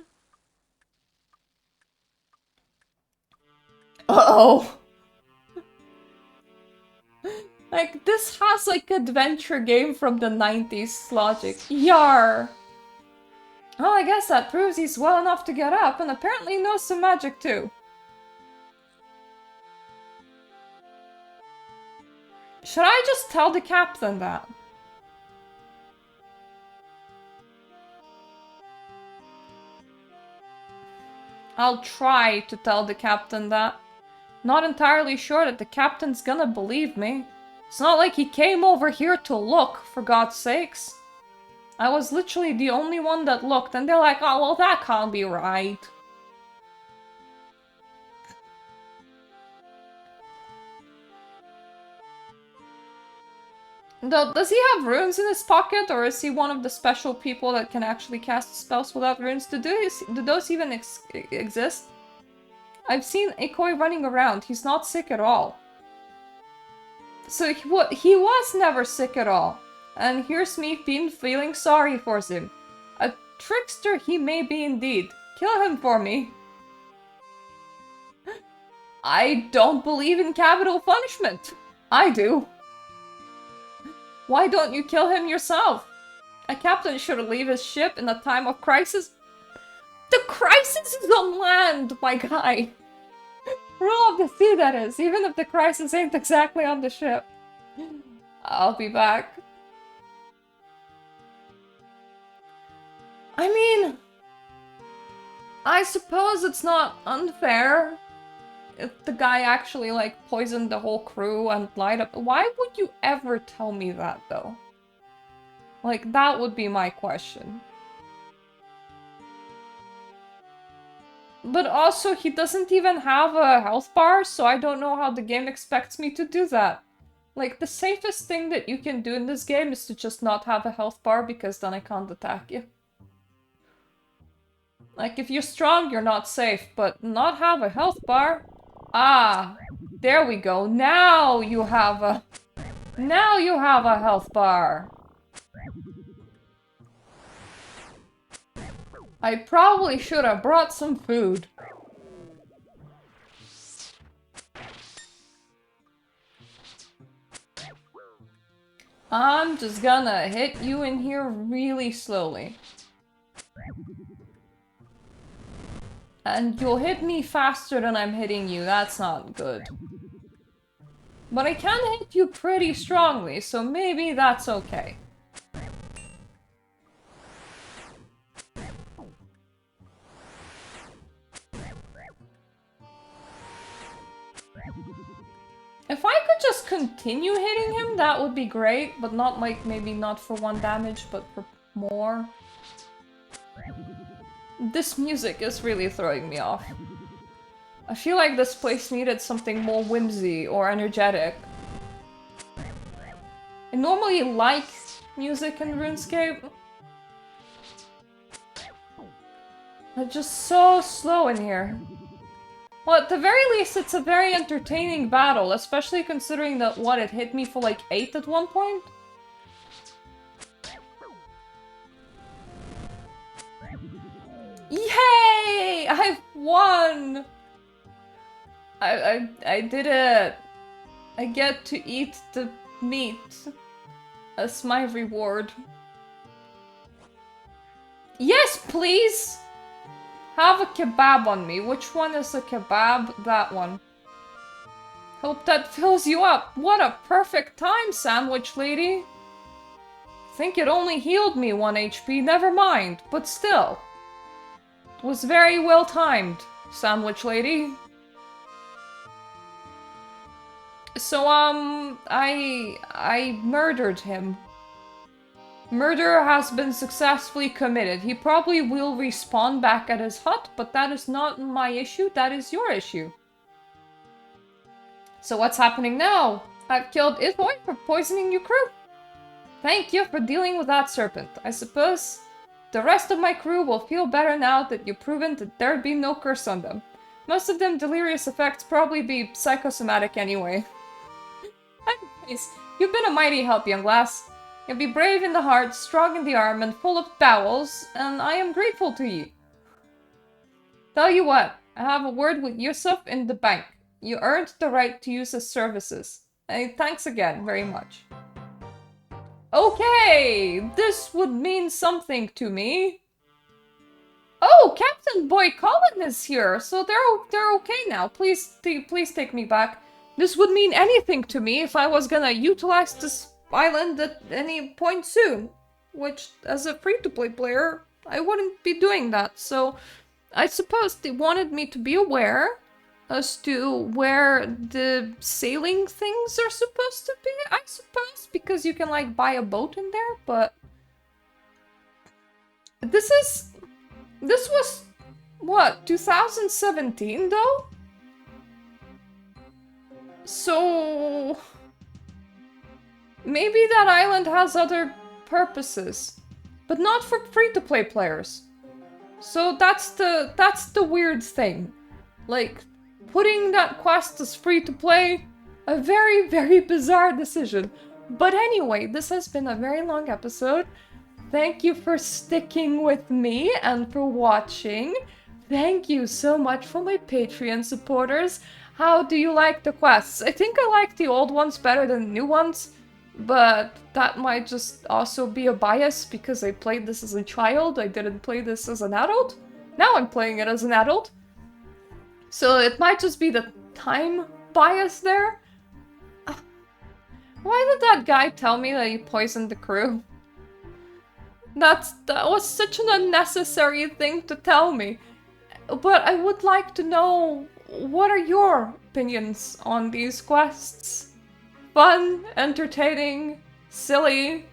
Uh-oh. Like, this has like adventure game from the 90s logic. Yar! Well, I guess that proves he's well enough to get up, and apparently knows some magic too. Should I just tell the captain that? I'll try to tell the captain that. Not entirely sure that the captain's gonna believe me. It's not like he came over here to look, for God's sakes. I was literally the only one that looked, and they're like, oh, well, that can't be right. Though, does he have runes in his pocket, or is he one of the special people that can actually cast spells without runes? Do those even exist? I've seen Ikoi running around. He's not sick at all. So he was never sick at all. And here's me feeling sorry for him. A trickster he may be indeed. Kill him for me. I don't believe in capital punishment. I do. Why don't you kill him yourself? A captain should leave his ship in a time of crisis. The crisis is on land, my guy. Rule of the sea, that is, even if the crisis ain't exactly on the ship. I'll be back. I mean, I suppose it's not unfair if the guy actually, like, poisoned the whole crew and lied up. Why would you ever tell me that, though? Like, that would be my question. But also, he doesn't even have a health bar, so I don't know how the game expects me to do that. Like, the safest thing that you can do in this game is to just not have a health bar, because then I can't attack you. Like, if you're strong, you're not safe, but not have a health bar? Ah, there we go. Now you have a health bar. I probably should have brought some food. I'm just gonna hit you in here really slowly. And you'll hit me faster than I'm hitting you. That's not good. But I can hit you pretty strongly, so maybe that's okay. If I could just continue hitting him, that would be great, but not like, maybe not for 1 damage, but for more. This music is really throwing me off. I feel like this place needed something more whimsy or energetic. I normally like music in RuneScape. It's just so slow in here. Well, at the very least, it's a very entertaining battle, especially considering that, what, it hit me for like 8 at one point? Yay! I've won! I did it! I get to eat the meat as my reward. Yes, please! Have a kebab on me. Which one is a kebab? That one. Hope that fills you up. What a perfect time, sandwich lady. Think it only healed me 1 HP, never mind, but still. It was very well timed, sandwich lady. So, I murdered him. Murder has been successfully committed. He probably will respawn back at his hut, but that is not my issue, that is your issue. So what's happening now? I've killed Ithoy for poisoning your crew. Thank you for dealing with that serpent. I suppose the rest of my crew will feel better now that you've proven that there'd be no curse on them. Most of them delirious effects probably be psychosomatic anyway. Anyways, you've been a mighty help, young lass. You'll be brave in the heart, strong in the arm, and full of bowels, and I am grateful to you. Tell you what, I have a word with Yusuf in the bank. You earned the right to use his services. Thanks again, very much. Okay, this would mean something to me. Oh, Captain Boy Colin is here, so they're okay now. Please take me back. This would mean anything to me if I was gonna utilize this island at any point soon. Which, as a free-to-play player, I wouldn't be doing that. So, I suppose they wanted me to be aware as to where the sailing things are supposed to be, I suppose, because you can, like, buy a boat in there, but... This was, what, 2017, though? So... Maybe that island has other purposes, but not for free-to-play players. So that's the weird thing. Like, putting that quest as free-to-play, a very, very bizarre decision. But anyway, this has been a very long episode. Thank you for sticking with me and for watching. Thank you so much for my Patreon supporters. How do you like the quests? I think I like the old ones better than the new ones, but that might just also be a bias because I played this as a child. I didn't play this as an adult. Now I'm playing it as an adult. So it might just be the time bias there. Why did that guy tell me that he poisoned the crew? That was such an unnecessary thing to tell me. But I would like to know, what are your opinions on these quests? Fun, entertaining, silly?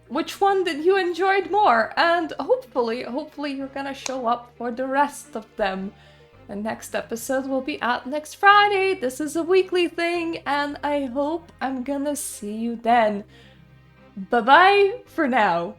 Which one did you enjoy more? And hopefully you're gonna show up for the rest of them. The next episode will be out next Friday. This is a weekly thing, and I hope I'm gonna see you then. Bye-bye for now.